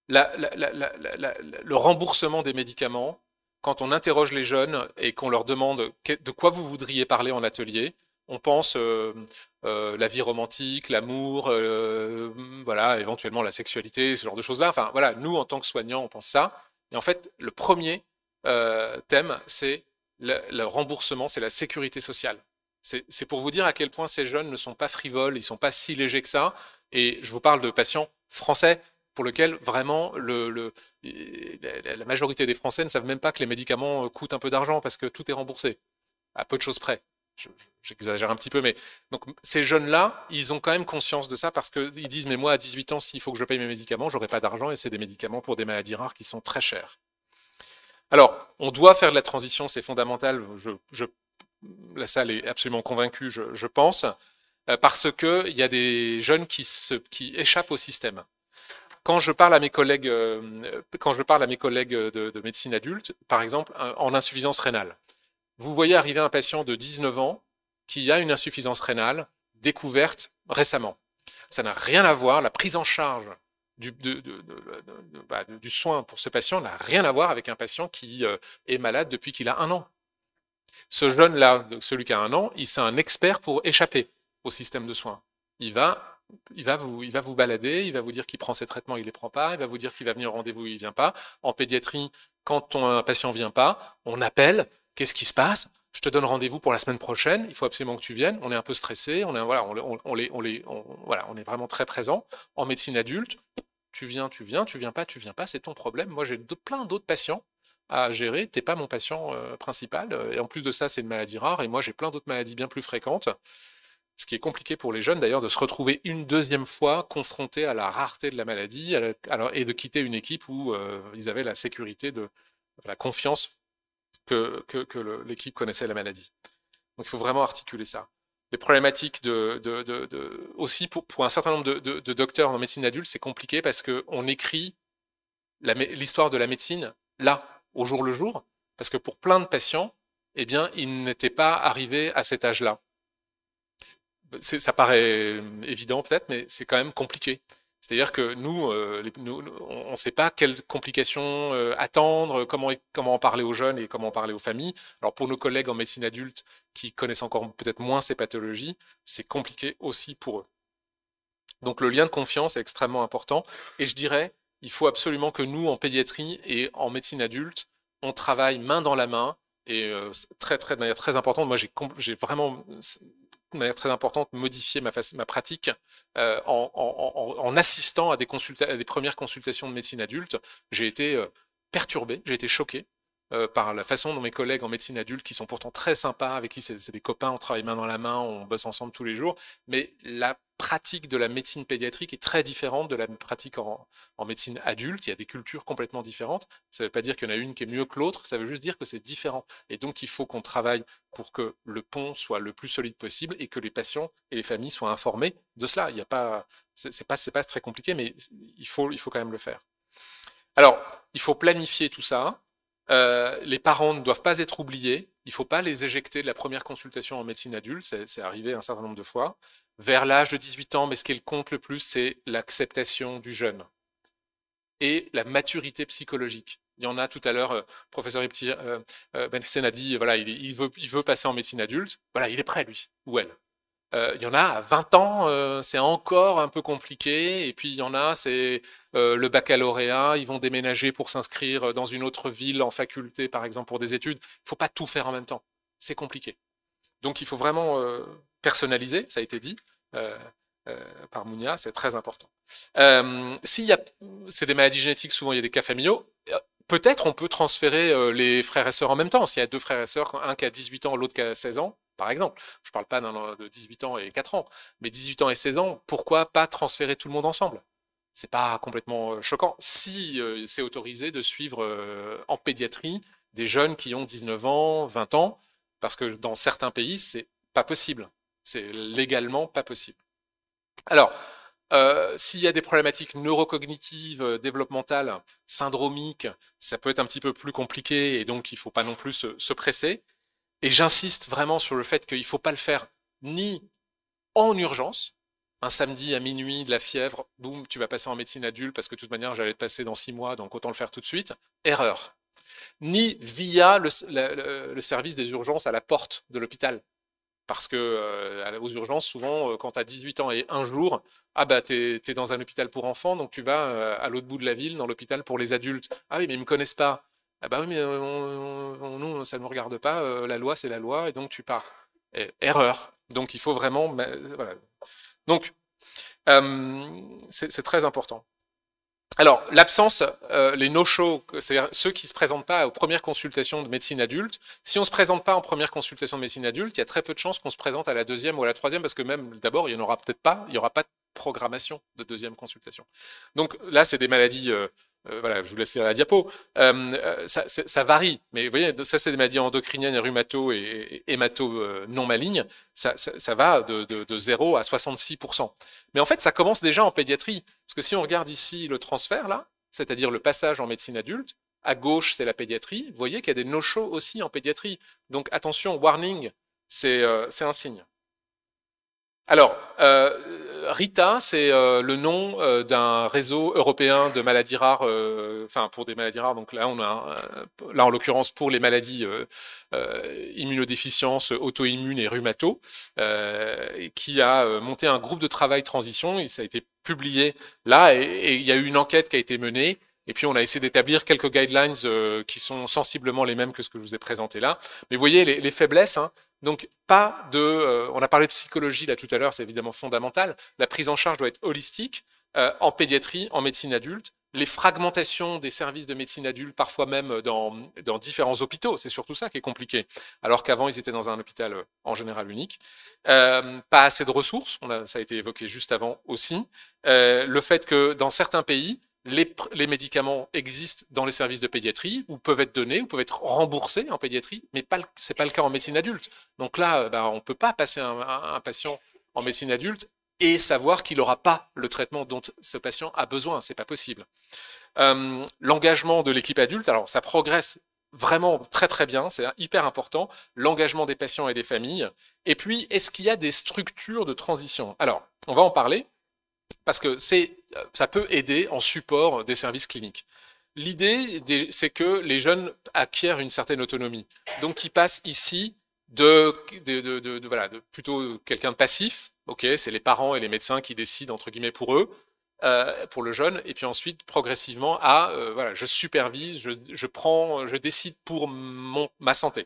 Le remboursement des médicaments, quand on interroge les jeunes et qu'on leur demande de quoi vous voudriez parler en atelier, on pense la vie romantique, l'amour, voilà, éventuellement la sexualité, ce genre de choses-là. Enfin, voilà, nous, en tant que soignants, on pense ça. Et en fait, le premier thème, c'est le remboursement, c'est la sécurité sociale. C'est pour vous dire à quel point ces jeunes ne sont pas frivoles, ils ne sont pas si légers que ça. Et je vous parle de patients français pour lesquels vraiment la majorité des Français ne savent même pas que les médicaments coûtent un peu d'argent parce que tout est remboursé, à peu de choses près. J'exagère un petit peu, mais donc ces jeunes-là, ils ont quand même conscience de ça parce qu'ils disent, mais moi à 18 ans, s'il faut que je paye mes médicaments, j'aurai pas d'argent et c'est des médicaments pour des maladies rares qui sont très chers. Alors, on doit faire de la transition, c'est fondamental, la salle est absolument convaincue, je pense, parce qu'il y a des jeunes qui échappent au système. Quand je parle à mes collègues, de médecine adulte, par exemple, en insuffisance rénale, vous voyez arriver un patient de 19 ans qui a une insuffisance rénale découverte récemment. Ça n'a rien à voir, la prise en charge du soin pour ce patient n'a rien à voir avec un patient qui est malade depuis qu'il a 1 an. Ce jeune-là, celui qui a 1 an, c'est un expert pour échapper au système de soins. Il va il va vous balader, il va vous dire qu'il prend ses traitements, il les prend pas, il va vous dire qu'il va venir au rendez-vous, il vient pas. En pédiatrie, quand un patient vient pas, on appelle, qu'est-ce qui se passe? Je te donne rendez-vous pour la semaine prochaine, il faut absolument que tu viennes. On est un peu stressé, voilà, on est vraiment très présent. En médecine adulte, tu viens pas, c'est ton problème. Moi, j'ai plein d'autres patients à gérer. T'es pas mon patient principal. Et en plus de ça, c'est une maladie rare. Et moi, j'ai plein d'autres maladies bien plus fréquentes. Ce qui est compliqué pour les jeunes, d'ailleurs, de se retrouver une deuxième fois confrontés à la rareté de la maladie et de quitter une équipe où ils avaient la sécurité, la confiance que l'équipe connaissait la maladie. Donc il faut vraiment articuler ça. Les problématiques aussi pour un certain nombre de docteurs en médecine adulte, c'est compliqué parce qu'on écrit l'histoire de la médecine là, au jour le jour, parce que pour plein de patients, eh bien, ils n'étaient pas arrivés à cet âge-là. Ça paraît évident peut-être, mais c'est quand même compliqué. C'est-à-dire que nous, on ne sait pas quelles complications attendre, comment en parler aux jeunes et comment en parler aux familles. Alors pour nos collègues en médecine adulte qui connaissent encore peut-être moins ces pathologies, c'est compliqué aussi pour eux. Donc le lien de confiance est extrêmement important. Et je dirais, il faut absolument que nous, en pédiatrie et en médecine adulte, on travaille main dans la main et de manière très importante. Moi, j'ai vraiment de manière très importante modifié ma pratique en assistant à des premières consultations de médecine adulte. J'ai été perturbé, j'ai été choqué par la façon dont mes collègues en médecine adulte, qui sont pourtant très sympas, avec qui c'est des copains, on travaille main dans la main, on bosse ensemble tous les jours, mais la pratique de la médecine pédiatrique est très différente de la pratique en médecine adulte. Il y a des cultures complètement différentes. Ça ne veut pas dire qu'il y en a une qui est mieux que l'autre, ça veut juste dire que c'est différent. Et donc, il faut qu'on travaille pour que le pont soit le plus solide possible et que les patients et les familles soient informés de cela. Il y a pas, c'est pas très compliqué, mais il faut quand même le faire. Alors, il faut planifier tout ça. Les parents ne doivent pas être oubliés. Il ne faut pas les éjecter de la première consultation en médecine adulte. C'est arrivé un certain nombre de fois. Vers l'âge de 18 ans, mais ce qui compte le plus, c'est l'acceptation du jeune et la maturité psychologique. Il y en a tout à l'heure, professeur Ben Hussein a dit, voilà, il veut passer en médecine adulte. Voilà, il est prêt, lui, ou elle. Il y en a à 20 ans, c'est encore un peu compliqué. Et puis il y en a, c'est le baccalauréat, ils vont déménager pour s'inscrire dans une autre ville en faculté, par exemple, pour des études. Il ne faut pas tout faire en même temps. C'est compliqué. Donc il faut vraiment personnaliser, ça a été dit par Mounia, c'est très important. C'est des maladies génétiques, souvent il y a des cas familiaux. Peut-être on peut transférer les frères et sœurs en même temps. S'il y a deux frères et sœurs, un qui a 18 ans, l'autre qui a 16 ans, par exemple. Je ne parle pas de 18 ans et 4 ans, mais 18 ans et 16 ans, pourquoi pas transférer tout le monde ensemble? C'est pas complètement choquant. Si c'est autorisé de suivre en pédiatrie des jeunes qui ont 19 ans, 20 ans, parce que dans certains pays, c'est pas possible. C'est légalement pas possible. Alors, s'il y a des problématiques neurocognitives, développementales, syndromiques, ça peut être un petit peu plus compliqué et donc il ne faut pas non plus se presser. Et j'insiste vraiment sur le fait qu'il ne faut pas le faire ni en urgence, un samedi à minuit, de la fièvre, boum, tu vas passer en médecine adulte parce que de toute manière j'allais te passer dans 6 mois, donc autant le faire tout de suite. Erreur. Ni via le service des urgences à la porte de l'hôpital. Parce que aux urgences, souvent, quand tu as 18 ans et un jour, ah bah t'es dans un hôpital pour enfants, donc tu vas à l'autre bout de la ville, dans l'hôpital pour les adultes. Ah oui, mais ils ne me connaissent pas. Ah bah oui, mais nous, ça ne nous regarde pas, la loi, c'est la loi, et donc tu pars. Erreur. Donc il faut vraiment... voilà. Donc, c'est très important. Alors, l'absence, les no-show, c'est-à-dire ceux qui ne se présentent pas aux premières consultations de médecine adulte, si on ne se présente pas en première consultation de médecine adulte, il y a très peu de chances qu'on se présente à la deuxième ou à la troisième, parce que même d'abord, il n'y en aura peut-être pas, il n'y aura pas de programmation de deuxième consultation. Donc là, c'est des maladies, voilà, je vous laisse lire la diapo, ça varie, mais vous voyez, ça c'est des maladies endocriniennes, rhumato et hémato non malignes, ça va de 0 à 66%. Mais en fait, ça commence déjà en pédiatrie, parce que si on regarde ici le transfert, là, c'est-à-dire le passage en médecine adulte, à gauche c'est la pédiatrie, vous voyez qu'il y a des no-show aussi en pédiatrie. Donc attention, warning, c'est un signe. Alors, RITA, c'est le nom d'un réseau européen de maladies rares, enfin pour des maladies rares. Donc là, on a, là en l'occurrence pour les maladies immunodéficiences, auto-immunes et rhumato, qui a monté un groupe de travail transition. Et ça a été publié là, et il y a eu une enquête qui a été menée. Et puis on a essayé d'établir quelques guidelines qui sont sensiblement les mêmes que ce que je vous ai présenté là. Mais vous voyez les faiblesses. Hein. Donc, pas de. On a parlé de psychologie là tout à l'heure, c'est évidemment fondamental. La prise en charge doit être holistique en pédiatrie, en médecine adulte. Les fragmentations des services de médecine adulte, parfois même dans différents hôpitaux, c'est surtout ça qui est compliqué. Alors qu'avant, ils étaient dans un hôpital en général unique. Pas assez de ressources, ça a été évoqué juste avant aussi. Le fait que dans certains pays, les médicaments existent dans les services de pédiatrie ou peuvent être donnés ou peuvent être remboursés en pédiatrie, mais ce n'est pas le cas en médecine adulte. Donc là, on ne peut pas passer un patient en médecine adulte et savoir qu'il n'aura pas le traitement dont ce patient a besoin. Ce n'est pas possible. L'engagement de l'équipe adulte, alors ça progresse vraiment très très bien, c'est hyper important, l'engagement des patients et des familles. Et puis, est-ce qu'il y a des structures de transition? Alors, on va en parler. Parce que ça peut aider en support des services cliniques. L'idée, c'est que les jeunes acquièrent une certaine autonomie. Donc, ils passent ici de plutôt quelqu'un de passif. Ok, c'est les parents et les médecins qui décident, entre guillemets, pour eux, pour le jeune. Et puis ensuite, progressivement, je supervise, je décide pour ma santé.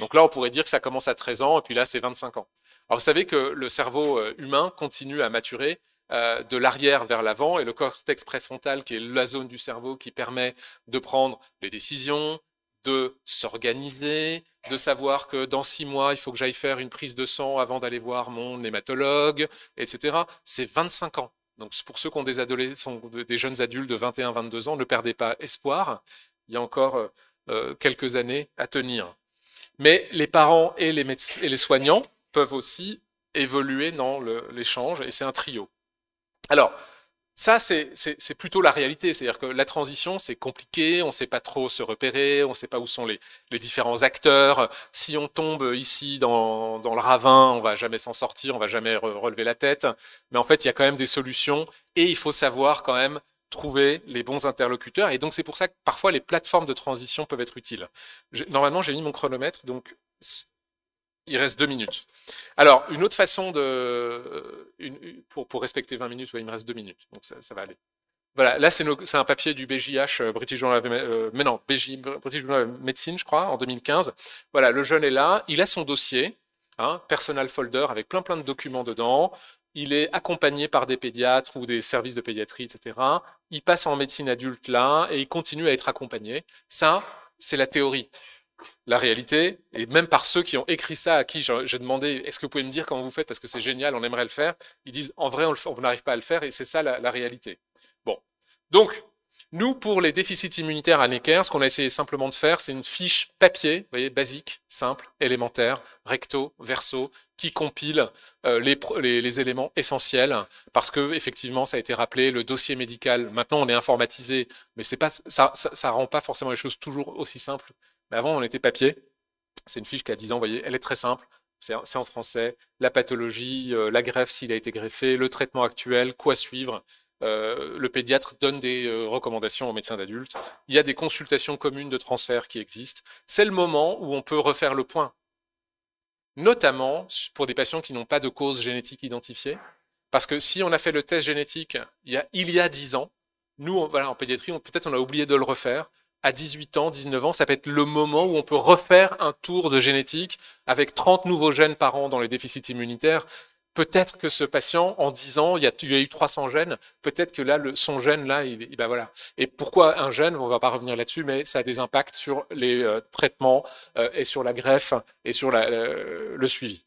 Donc là, on pourrait dire que ça commence à 13 ans, et puis là, c'est 25 ans. Alors, vous savez que le cerveau humain continue à maturer de l'arrière vers l'avant, et le cortex préfrontal, qui est la zone du cerveau qui permet de prendre les décisions, de s'organiser, de savoir que dans 6 mois, il faut que j'aille faire une prise de sang avant d'aller voir mon hématologue, etc. C'est 25 ans. Donc pour ceux qui ont des jeunes adultes de 21-22 ans, ne perdez pas espoir. Il y a encore quelques années à tenir. Mais les parents et les soignants peuvent aussi évoluer dans l'échange, et c'est un trio. Alors, ça, c'est plutôt la réalité, c'est-à-dire que la transition, c'est compliqué, on ne sait pas trop se repérer, on ne sait pas où sont les différents acteurs. Si on tombe ici dans le ravin, on ne va jamais s'en sortir, on ne va jamais relever la tête. Mais en fait, il y a quand même des solutions, et il faut savoir quand même trouver les bons interlocuteurs. Et donc, c'est pour ça que parfois, les plateformes de transition peuvent être utiles. Normalement, j'ai mis mon chronomètre, donc il reste 2 minutes. Alors, une autre façon pour respecter 20 minutes, il me reste 2 minutes, donc ça va aller. Voilà, là c'est un papier du BJH, British Journal of Medicine, je crois, en 2015. Voilà, le jeune est là, il a son dossier, personal folder avec plein de documents dedans. Il est accompagné par des pédiatres ou des services de pédiatrie, etc. Il passe en médecine adulte là et il continue à être accompagné. Ça, c'est la théorie. La réalité, et même par ceux qui ont écrit ça, à qui j'ai demandé, est-ce que vous pouvez me dire comment vous faites parce que c'est génial, on aimerait le faire, ils disent, en vrai, on n'arrive pas à le faire, et c'est ça la réalité. Bon, donc, nous, pour les déficits immunitaires à Necker, ce qu'on a essayé simplement de faire, c'est une fiche papier, vous voyez, basique, simple, élémentaire, recto, verso, qui compile les éléments essentiels, parce que effectivement, ça a été rappelé, le dossier médical, maintenant on est informatisé, mais c'est pas, ça rend pas forcément les choses toujours aussi simples. Mais avant, on était papier. C'est une fiche qui a 10 ans, vous voyez, elle est très simple. C'est en français. La pathologie, la greffe s'il a été greffé, le traitement actuel, quoi suivre. Le pédiatre donne des recommandations aux médecins d'adultes. Il y a des consultations communes de transfert qui existent. C'est le moment où on peut refaire le point. Notamment pour des patients qui n'ont pas de cause génétique identifiée. Parce que si on a fait le test génétique il y a 10 ans, nous, en pédiatrie, peut-être on a oublié de le refaire. À 18 ans, 19 ans, ça peut être le moment où on peut refaire un tour de génétique avec 30 nouveaux gènes par an dans les déficits immunitaires. Peut-être que ce patient, en 10 ans, il y a eu 300 gènes. Peut-être que là, son gène, là, voilà. Et pourquoi un gène? On ne va pas revenir là-dessus, mais ça a des impacts sur les traitements et sur la greffe et sur le suivi.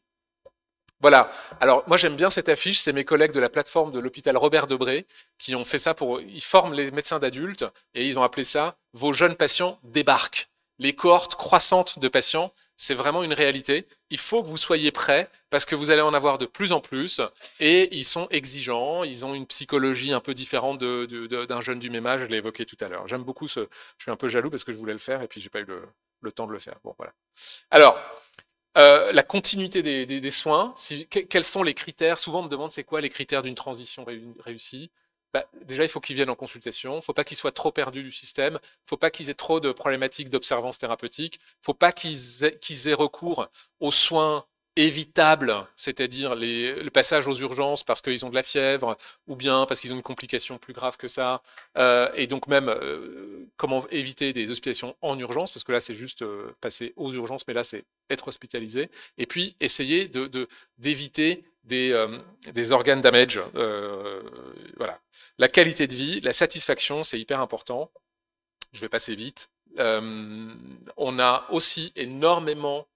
Voilà. Alors, moi, j'aime bien cette affiche. C'est mes collègues de la plateforme de l'hôpital Robert Debré qui ont fait ça ils forment les médecins d'adultes et ils ont appelé ça « Vos jeunes patients débarquent ». Les cohortes croissantes de patients, c'est vraiment une réalité. Il faut que vous soyez prêts parce que vous allez en avoir de plus en plus et ils sont exigeants. Ils ont une psychologie un peu différente d'un jeune du même âge. Je l'ai évoqué tout à l'heure. J'aime beaucoup je suis un peu jaloux parce que je voulais le faire et puis j'ai pas eu le temps de le faire. Bon, voilà. Alors, La continuité des soins, quels sont les critères? Souvent, on me demande c'est quoi les critères d'une transition réussie. Déjà, il faut qu'ils viennent en consultation. Il ne faut pas qu'ils soient trop perdus du système. Il ne faut pas qu'ils aient trop de problématiques d'observance thérapeutique. Il ne faut pas qu'ils aient recours aux soins évitables, c'est-à-dire le passage aux urgences parce qu'ils ont de la fièvre ou bien parce qu'ils ont une complication plus grave que ça. Et donc même, comment éviter des hospitalisations en urgence, parce que là, c'est juste passer aux urgences, mais là, c'est être hospitalisé. Et puis, essayer d'éviter des organes damage. Voilà. La qualité de vie, la satisfaction, c'est hyper important. Je vais passer vite. On a aussi énormément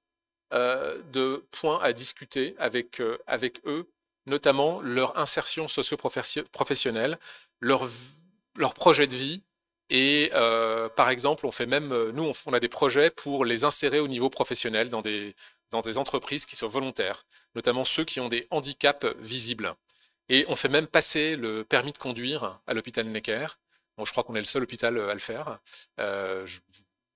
de points à discuter avec eux, notamment leur insertion socio-professionnelle, leur projet de vie. Et par exemple, on fait même, nous, on a des projets pour les insérer au niveau professionnel dans des entreprises qui sont volontaires, notamment ceux qui ont des handicaps visibles. Et on fait même passer le permis de conduire à l'hôpital Necker. Bon, je crois qu'on est le seul hôpital à le faire.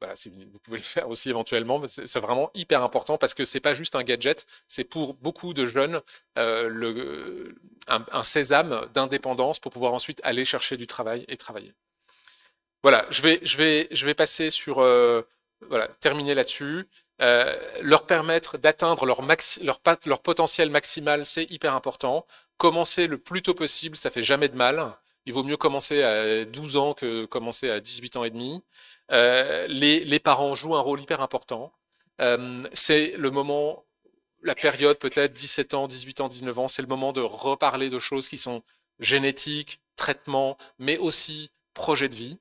Voilà, vous pouvez le faire aussi éventuellement, mais c'est vraiment hyper important parce que c'est pas juste un gadget, c'est pour beaucoup de jeunes un sésame d'indépendance pour pouvoir ensuite aller chercher du travail et travailler. Voilà, je vais passer sur voilà, terminer là-dessus. Leur permettre d'atteindre leur potentiel maximal, c'est hyper important. Commencer le plus tôt possible, ça fait jamais de mal. Il vaut mieux commencer à 12 ans que commencer à 18 ans et demi. Les parents jouent un rôle hyper important. C'est le moment, la période peut-être 17 ans, 18 ans, 19 ans, c'est le moment de reparler de choses qui sont génétiques, traitements, mais aussi projets de vie.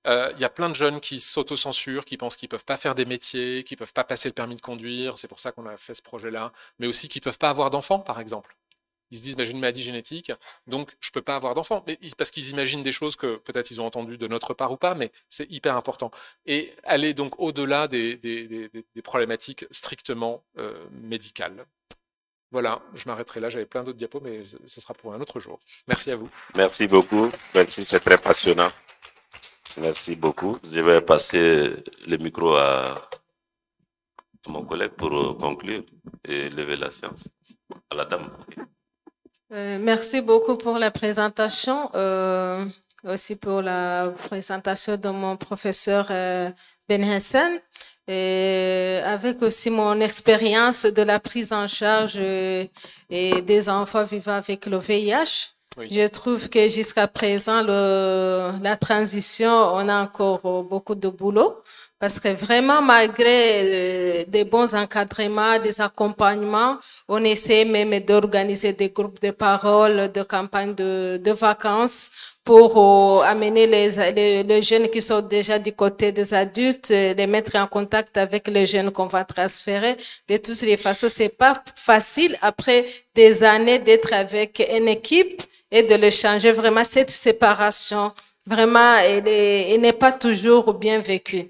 Il y a plein de jeunes qui s'autocensurent, qui pensent qu'ils ne peuvent pas faire des métiers, qu'ils ne peuvent pas passer le permis de conduire, c'est pour ça qu'on a fait ce projet-là, mais aussi qu'ils ne peuvent pas avoir d'enfants, par exemple. Ils se disent, j'ai une maladie génétique, donc je ne peux pas avoir d'enfants, parce qu'ils imaginent des choses que peut-être ils ont entendues de notre part ou pas, mais c'est hyper important. Et aller donc au-delà des problématiques strictement médicales. Voilà, je m'arrêterai là, j'avais plein d'autres diapos, mais ce sera pour un autre jour. Merci à vous. Merci beaucoup, merci, c'est très passionnant. Merci beaucoup. Je vais passer le micro à mon collègue pour conclure et lever la séance. À la dame. Merci beaucoup pour la présentation, aussi pour la présentation de mon professeur Ben Hassan, et avec aussi mon expérience de la prise en charge et des enfants vivant avec le VIH. Oui. Je trouve que jusqu'à présent, la transition, on a encore beaucoup de boulot parce que vraiment, malgré des bons encadrements, des accompagnements, on essaie même d'organiser des groupes de parole, de campagnes de vacances pour amener les jeunes qui sont déjà du côté des adultes, les mettre en contact avec les jeunes qu'on va transférer. De toutes les façons, c'est pas facile après des années d'être avec une équipe et de le changer. Vraiment, cette séparation, vraiment, elle n'est pas toujours bien vécue.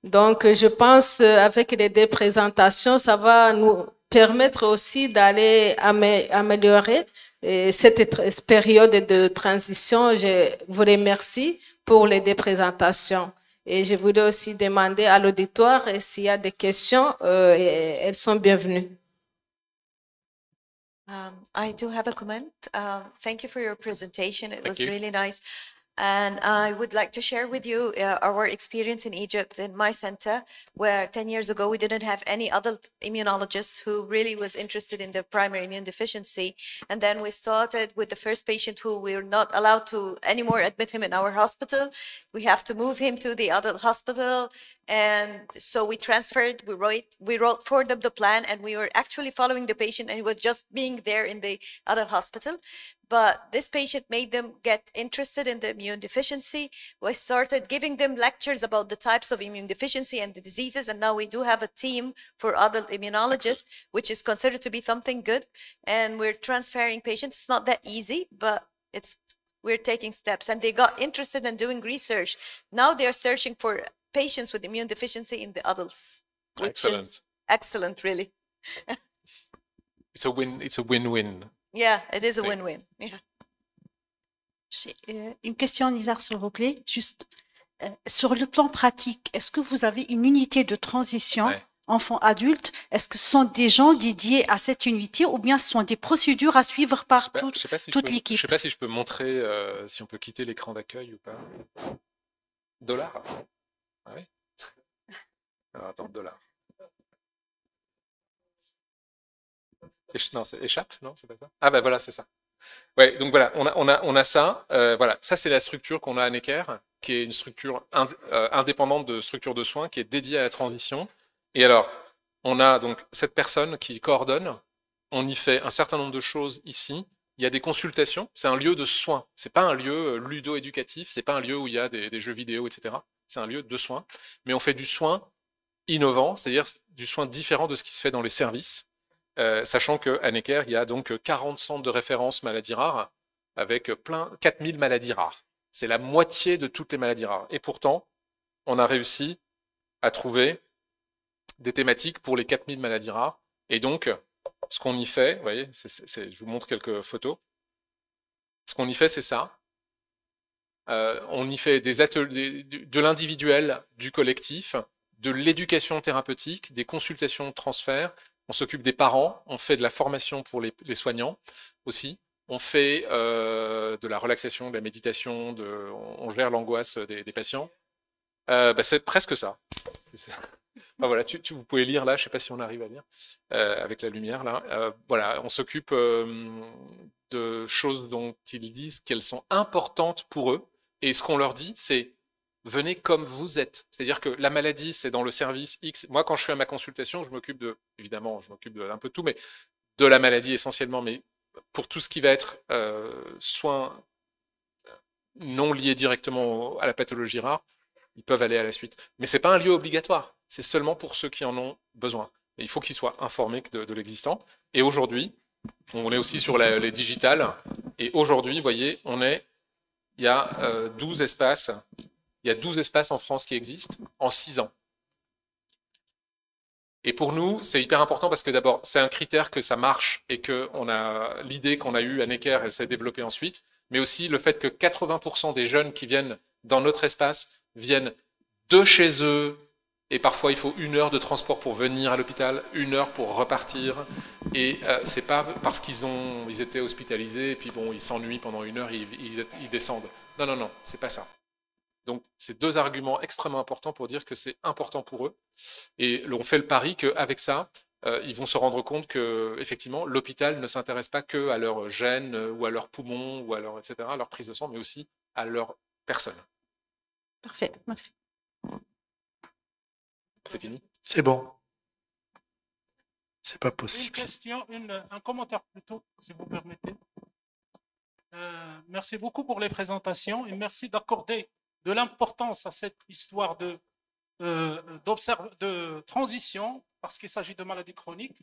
Donc, je pense, avec les deux présentations, ça va nous permettre aussi d'aller améliorer cette période de transition. Je vous remercie pour les deux présentations. Et je voulais aussi demander à l'auditoire s'il y a des questions, elles sont bienvenues. I do have a comment. Thank you for your presentation. It was really nice. And I would like to share with you our experience in Egypt in my center, where 10 years ago we didn't have any adult immunologist who really was interested in the primary immune deficiency. And then we started with the first patient who we're not allowed to anymore admit him in our hospital. We have to move him to the adult hospital. And so we transferred, we wrote for them the plan, and we were actually following the patient, and he was just being there in the adult hospital. But this patient made them get interested in the immune deficiency. We started giving them lectures about the types of immune deficiency and the diseases. And now we do have a team for adult immunologists, which is considered to be something good. And we're transferring patients. It's not that easy, but we're taking steps. And they got interested in doing research. Now they're searching for patients with immune deficiency in the adults, which is excellent, really. It's a win-win. Yeah, it is a win-win. Yeah. Une question, Nizar, s'il vous plaît. Juste sur le plan pratique, est-ce que vous avez une unité de transition enfants-adultes, est-ce que ce sont des gens dédiés à cette unité ou bien ce sont des procédures à suivre par toute l'équipe? Je ne sais pas si je peux montrer, si on peut quitter l'écran d'accueil ou pas. Dollar? Ah oui? Alors, attends, dollar. Non, c'est échappe? Non, c'est pas ça? Ah ben voilà, c'est ça. Ouais, donc voilà, on a ça. Voilà, ça c'est la structure qu'on a à Necker, qui est une structure indépendante de structure de soins, qui est dédiée à la transition. Et alors, on a donc cette personne qui coordonne. On y fait un certain nombre de choses ici. Il y a des consultations. C'est un lieu de soins. C'est pas un lieu ludo-éducatif. C'est pas un lieu où il y a des jeux vidéo, etc. C'est un lieu de soins. Mais on fait du soin innovant, c'est-à-dire du soin différent de ce qui se fait dans les services. Sachant qu'à Necker, il y a donc 40 centres de référence maladies rares avec 4000 maladies rares. C'est la moitié de toutes les maladies rares. Et pourtant, on a réussi à trouver des thématiques pour les 4000 maladies rares. Et donc, ce qu'on y fait, vous voyez, je vous montre quelques photos. Ce qu'on y fait, c'est ça. On y fait des ateliers, de l'individuel, du collectif, de l'éducation thérapeutique, des consultations de transfert. On s'occupe des parents, on fait de la formation pour les soignants aussi. On fait de la relaxation, de la méditation, on gère l'angoisse des patients. C'est presque ça. Ah, voilà, vous pouvez lire là, je ne sais pas si on arrive à lire avec la lumière là. Voilà, on s'occupe de choses dont ils disent qu'elles sont importantes pour eux. Et ce qu'on leur dit, c'est venez comme vous êtes. C'est-à-dire que la maladie, c'est dans le service X. Moi, quand je fais ma consultation, je m'occupe évidemment, je m'occupe d'un peu de tout, mais de la maladie essentiellement. Mais pour tout ce qui va être soins non liés directement à la pathologie rare, ils peuvent aller à la suite. Mais ce n'est pas un lieu obligatoire. C'est seulement pour ceux qui en ont besoin. Et il faut qu'ils soient informés de l'existant. Et aujourd'hui, on est aussi sur les digitales. Et aujourd'hui, vous voyez, il y a 12 espaces. Il y a 12 espaces en France qui existent en 6 ans. Et pour nous, c'est hyper important parce que d'abord, c'est un critère que ça marche et que l'idée qu'on a eue à Necker, elle s'est développée ensuite, mais aussi le fait que 80% des jeunes qui viennent dans notre espace viennent de chez eux et parfois il faut 1 heure de transport pour venir à l'hôpital, 1 heure pour repartir. Et c'est pas parce qu'ils étaient hospitalisés et puis bon, ils s'ennuient pendant 1 heure, ils descendent. Non, non, non, c'est pas ça. Donc, c'est 2 arguments extrêmement importants pour dire que c'est important pour eux. Et on fait le pari qu'avec ça, ils vont se rendre compte que, effectivement, l'hôpital ne s'intéresse pas que à leurs gènes ou à leurs poumons ou à etc., à leur prise de sang, mais aussi à leur personne. Parfait, merci. C'est fini? C'est bon. C'est pas possible. Une question, un commentaire plutôt, si vous permettez. Merci beaucoup pour les présentations et merci d'accorder de l'importance à cette histoire de transition, parce qu'il s'agit de maladies chroniques.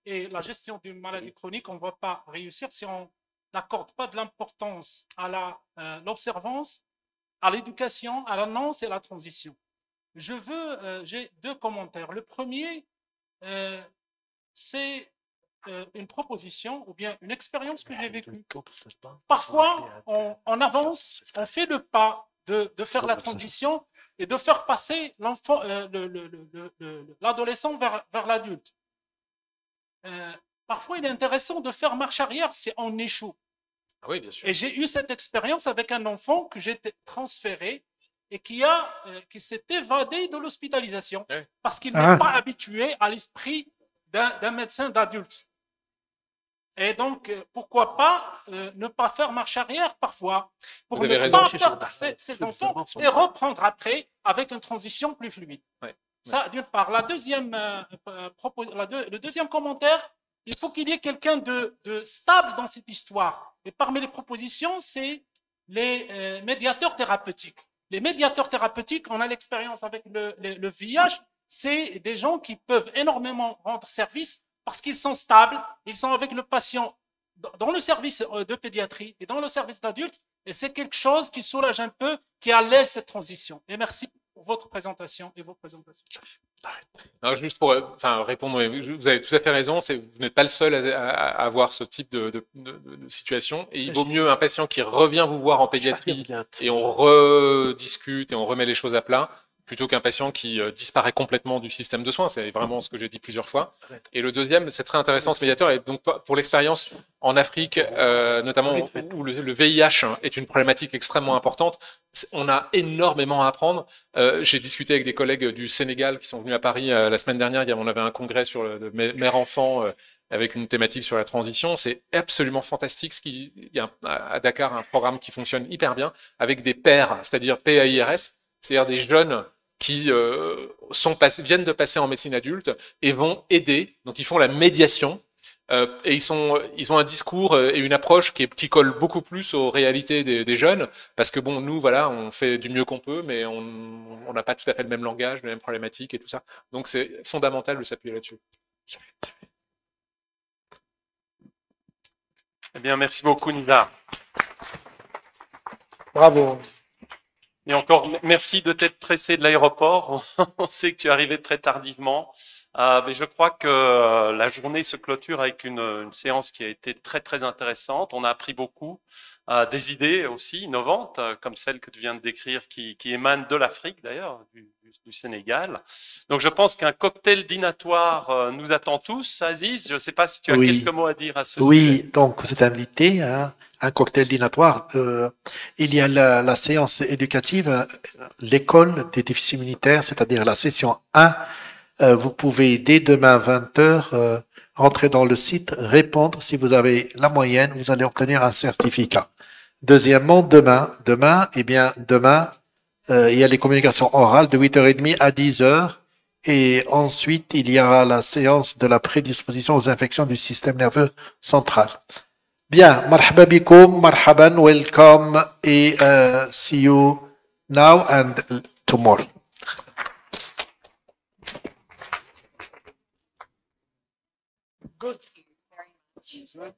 Et la gestion d'une maladie chronique, on ne va pas réussir si on n'accorde pas de l'importance à l'observance, à l'éducation, à l'annonce et à la transition. J'ai 2 commentaires. Le premier, c'est une proposition ou bien une expérience que j'ai vécue. Parfois, on avance, on fait le pas de faire la transition et de faire passer l'adolescent vers l'adulte. Parfois, il est intéressant de faire marche arrière si on échoue. Ah oui, bien sûr. Et j'ai eu cette expérience avec un enfant que j'ai transféré et qui s'est évadé de l'hospitalisation parce qu'il n'est pas habitué à l'esprit d'un médecin d'adulte. Et donc, pourquoi pas ne pas faire marche arrière parfois pour ne pas perdre ces enfants et reprendre après avec une transition plus fluide. Ça, d'une part. Le deuxième commentaire, il faut qu'il y ait quelqu'un de stable dans cette histoire. Et parmi les propositions, c'est les médiateurs thérapeutiques. Les médiateurs thérapeutiques, on a l'expérience avec le VIH, c'est des gens qui peuvent énormément rendre service parce qu'ils sont stables, ils sont avec le patient dans le service de pédiatrie et dans le service d'adulte, et c'est quelque chose qui soulage un peu, qui allège cette transition. Et merci pour votre présentation et vos présentations. Alors, juste pour répondre, vous avez tout à fait raison, vous n'êtes pas le seul à avoir ce type de situation, et il vaut mieux un patient qui revient vous voir en pédiatrie et on rediscute et on remet les choses à plat, plutôt qu'un patient qui disparaît complètement du système de soins. C'est vraiment ce que j'ai dit plusieurs fois. Et le deuxième, c'est très intéressant ce médiateur, et donc pour l'expérience en Afrique, notamment où le VIH est une problématique extrêmement importante, on a énormément à apprendre. J'ai discuté avec des collègues du Sénégal qui sont venus à Paris la semaine dernière. On avait un congrès sur le mère-enfant avec une thématique sur la transition. C'est absolument fantastique. Il y a à Dakar un programme qui fonctionne hyper bien avec des pairs, c'est-à-dire PAIRS, c'est-à-dire des jeunes qui viennent de passer en médecine adulte et vont aider. Donc ils font la médiation. Et ils ont un discours et une approche qui colle beaucoup plus aux réalités des jeunes, parce que bon, nous, voilà, on fait du mieux qu'on peut, mais on n'a pas tout à fait le même langage, les mêmes problématiques et tout ça. Donc c'est fondamental de s'appuyer là-dessus. Eh bien, merci beaucoup, Nizar. Bravo. Et encore, merci de t'être pressé de l'aéroport. On sait que tu es arrivé très tardivement. Mais je crois que la journée se clôture avec une séance qui a été très, très intéressante. On a appris beaucoup, des idées aussi innovantes, comme celle que tu viens de décrire, qui émanent de l'Afrique d'ailleurs, du Sénégal. Donc je pense qu'un cocktail dînatoire nous attend tous. Aziz, je ne sais pas si tu as quelques mots à dire à ce sujet. Oui, donc vous êtes invité à un cocktail dînatoire. Il y a la séance éducative, l'école des déficits immunitaires, c'est-à-dire la session 1. Vous pouvez dès demain 20h rentrer dans le site, répondre. Si vous avez la moyenne, vous allez obtenir un certificat. Deuxièmement, demain, il y a les communications orales de 8h30 à 10h. Et ensuite, il y aura la séance de la prédisposition aux infections du système nerveux central. Bien, marhaba bikoum, marhaban, welcome, et see you now and tomorrow. Good. Very much.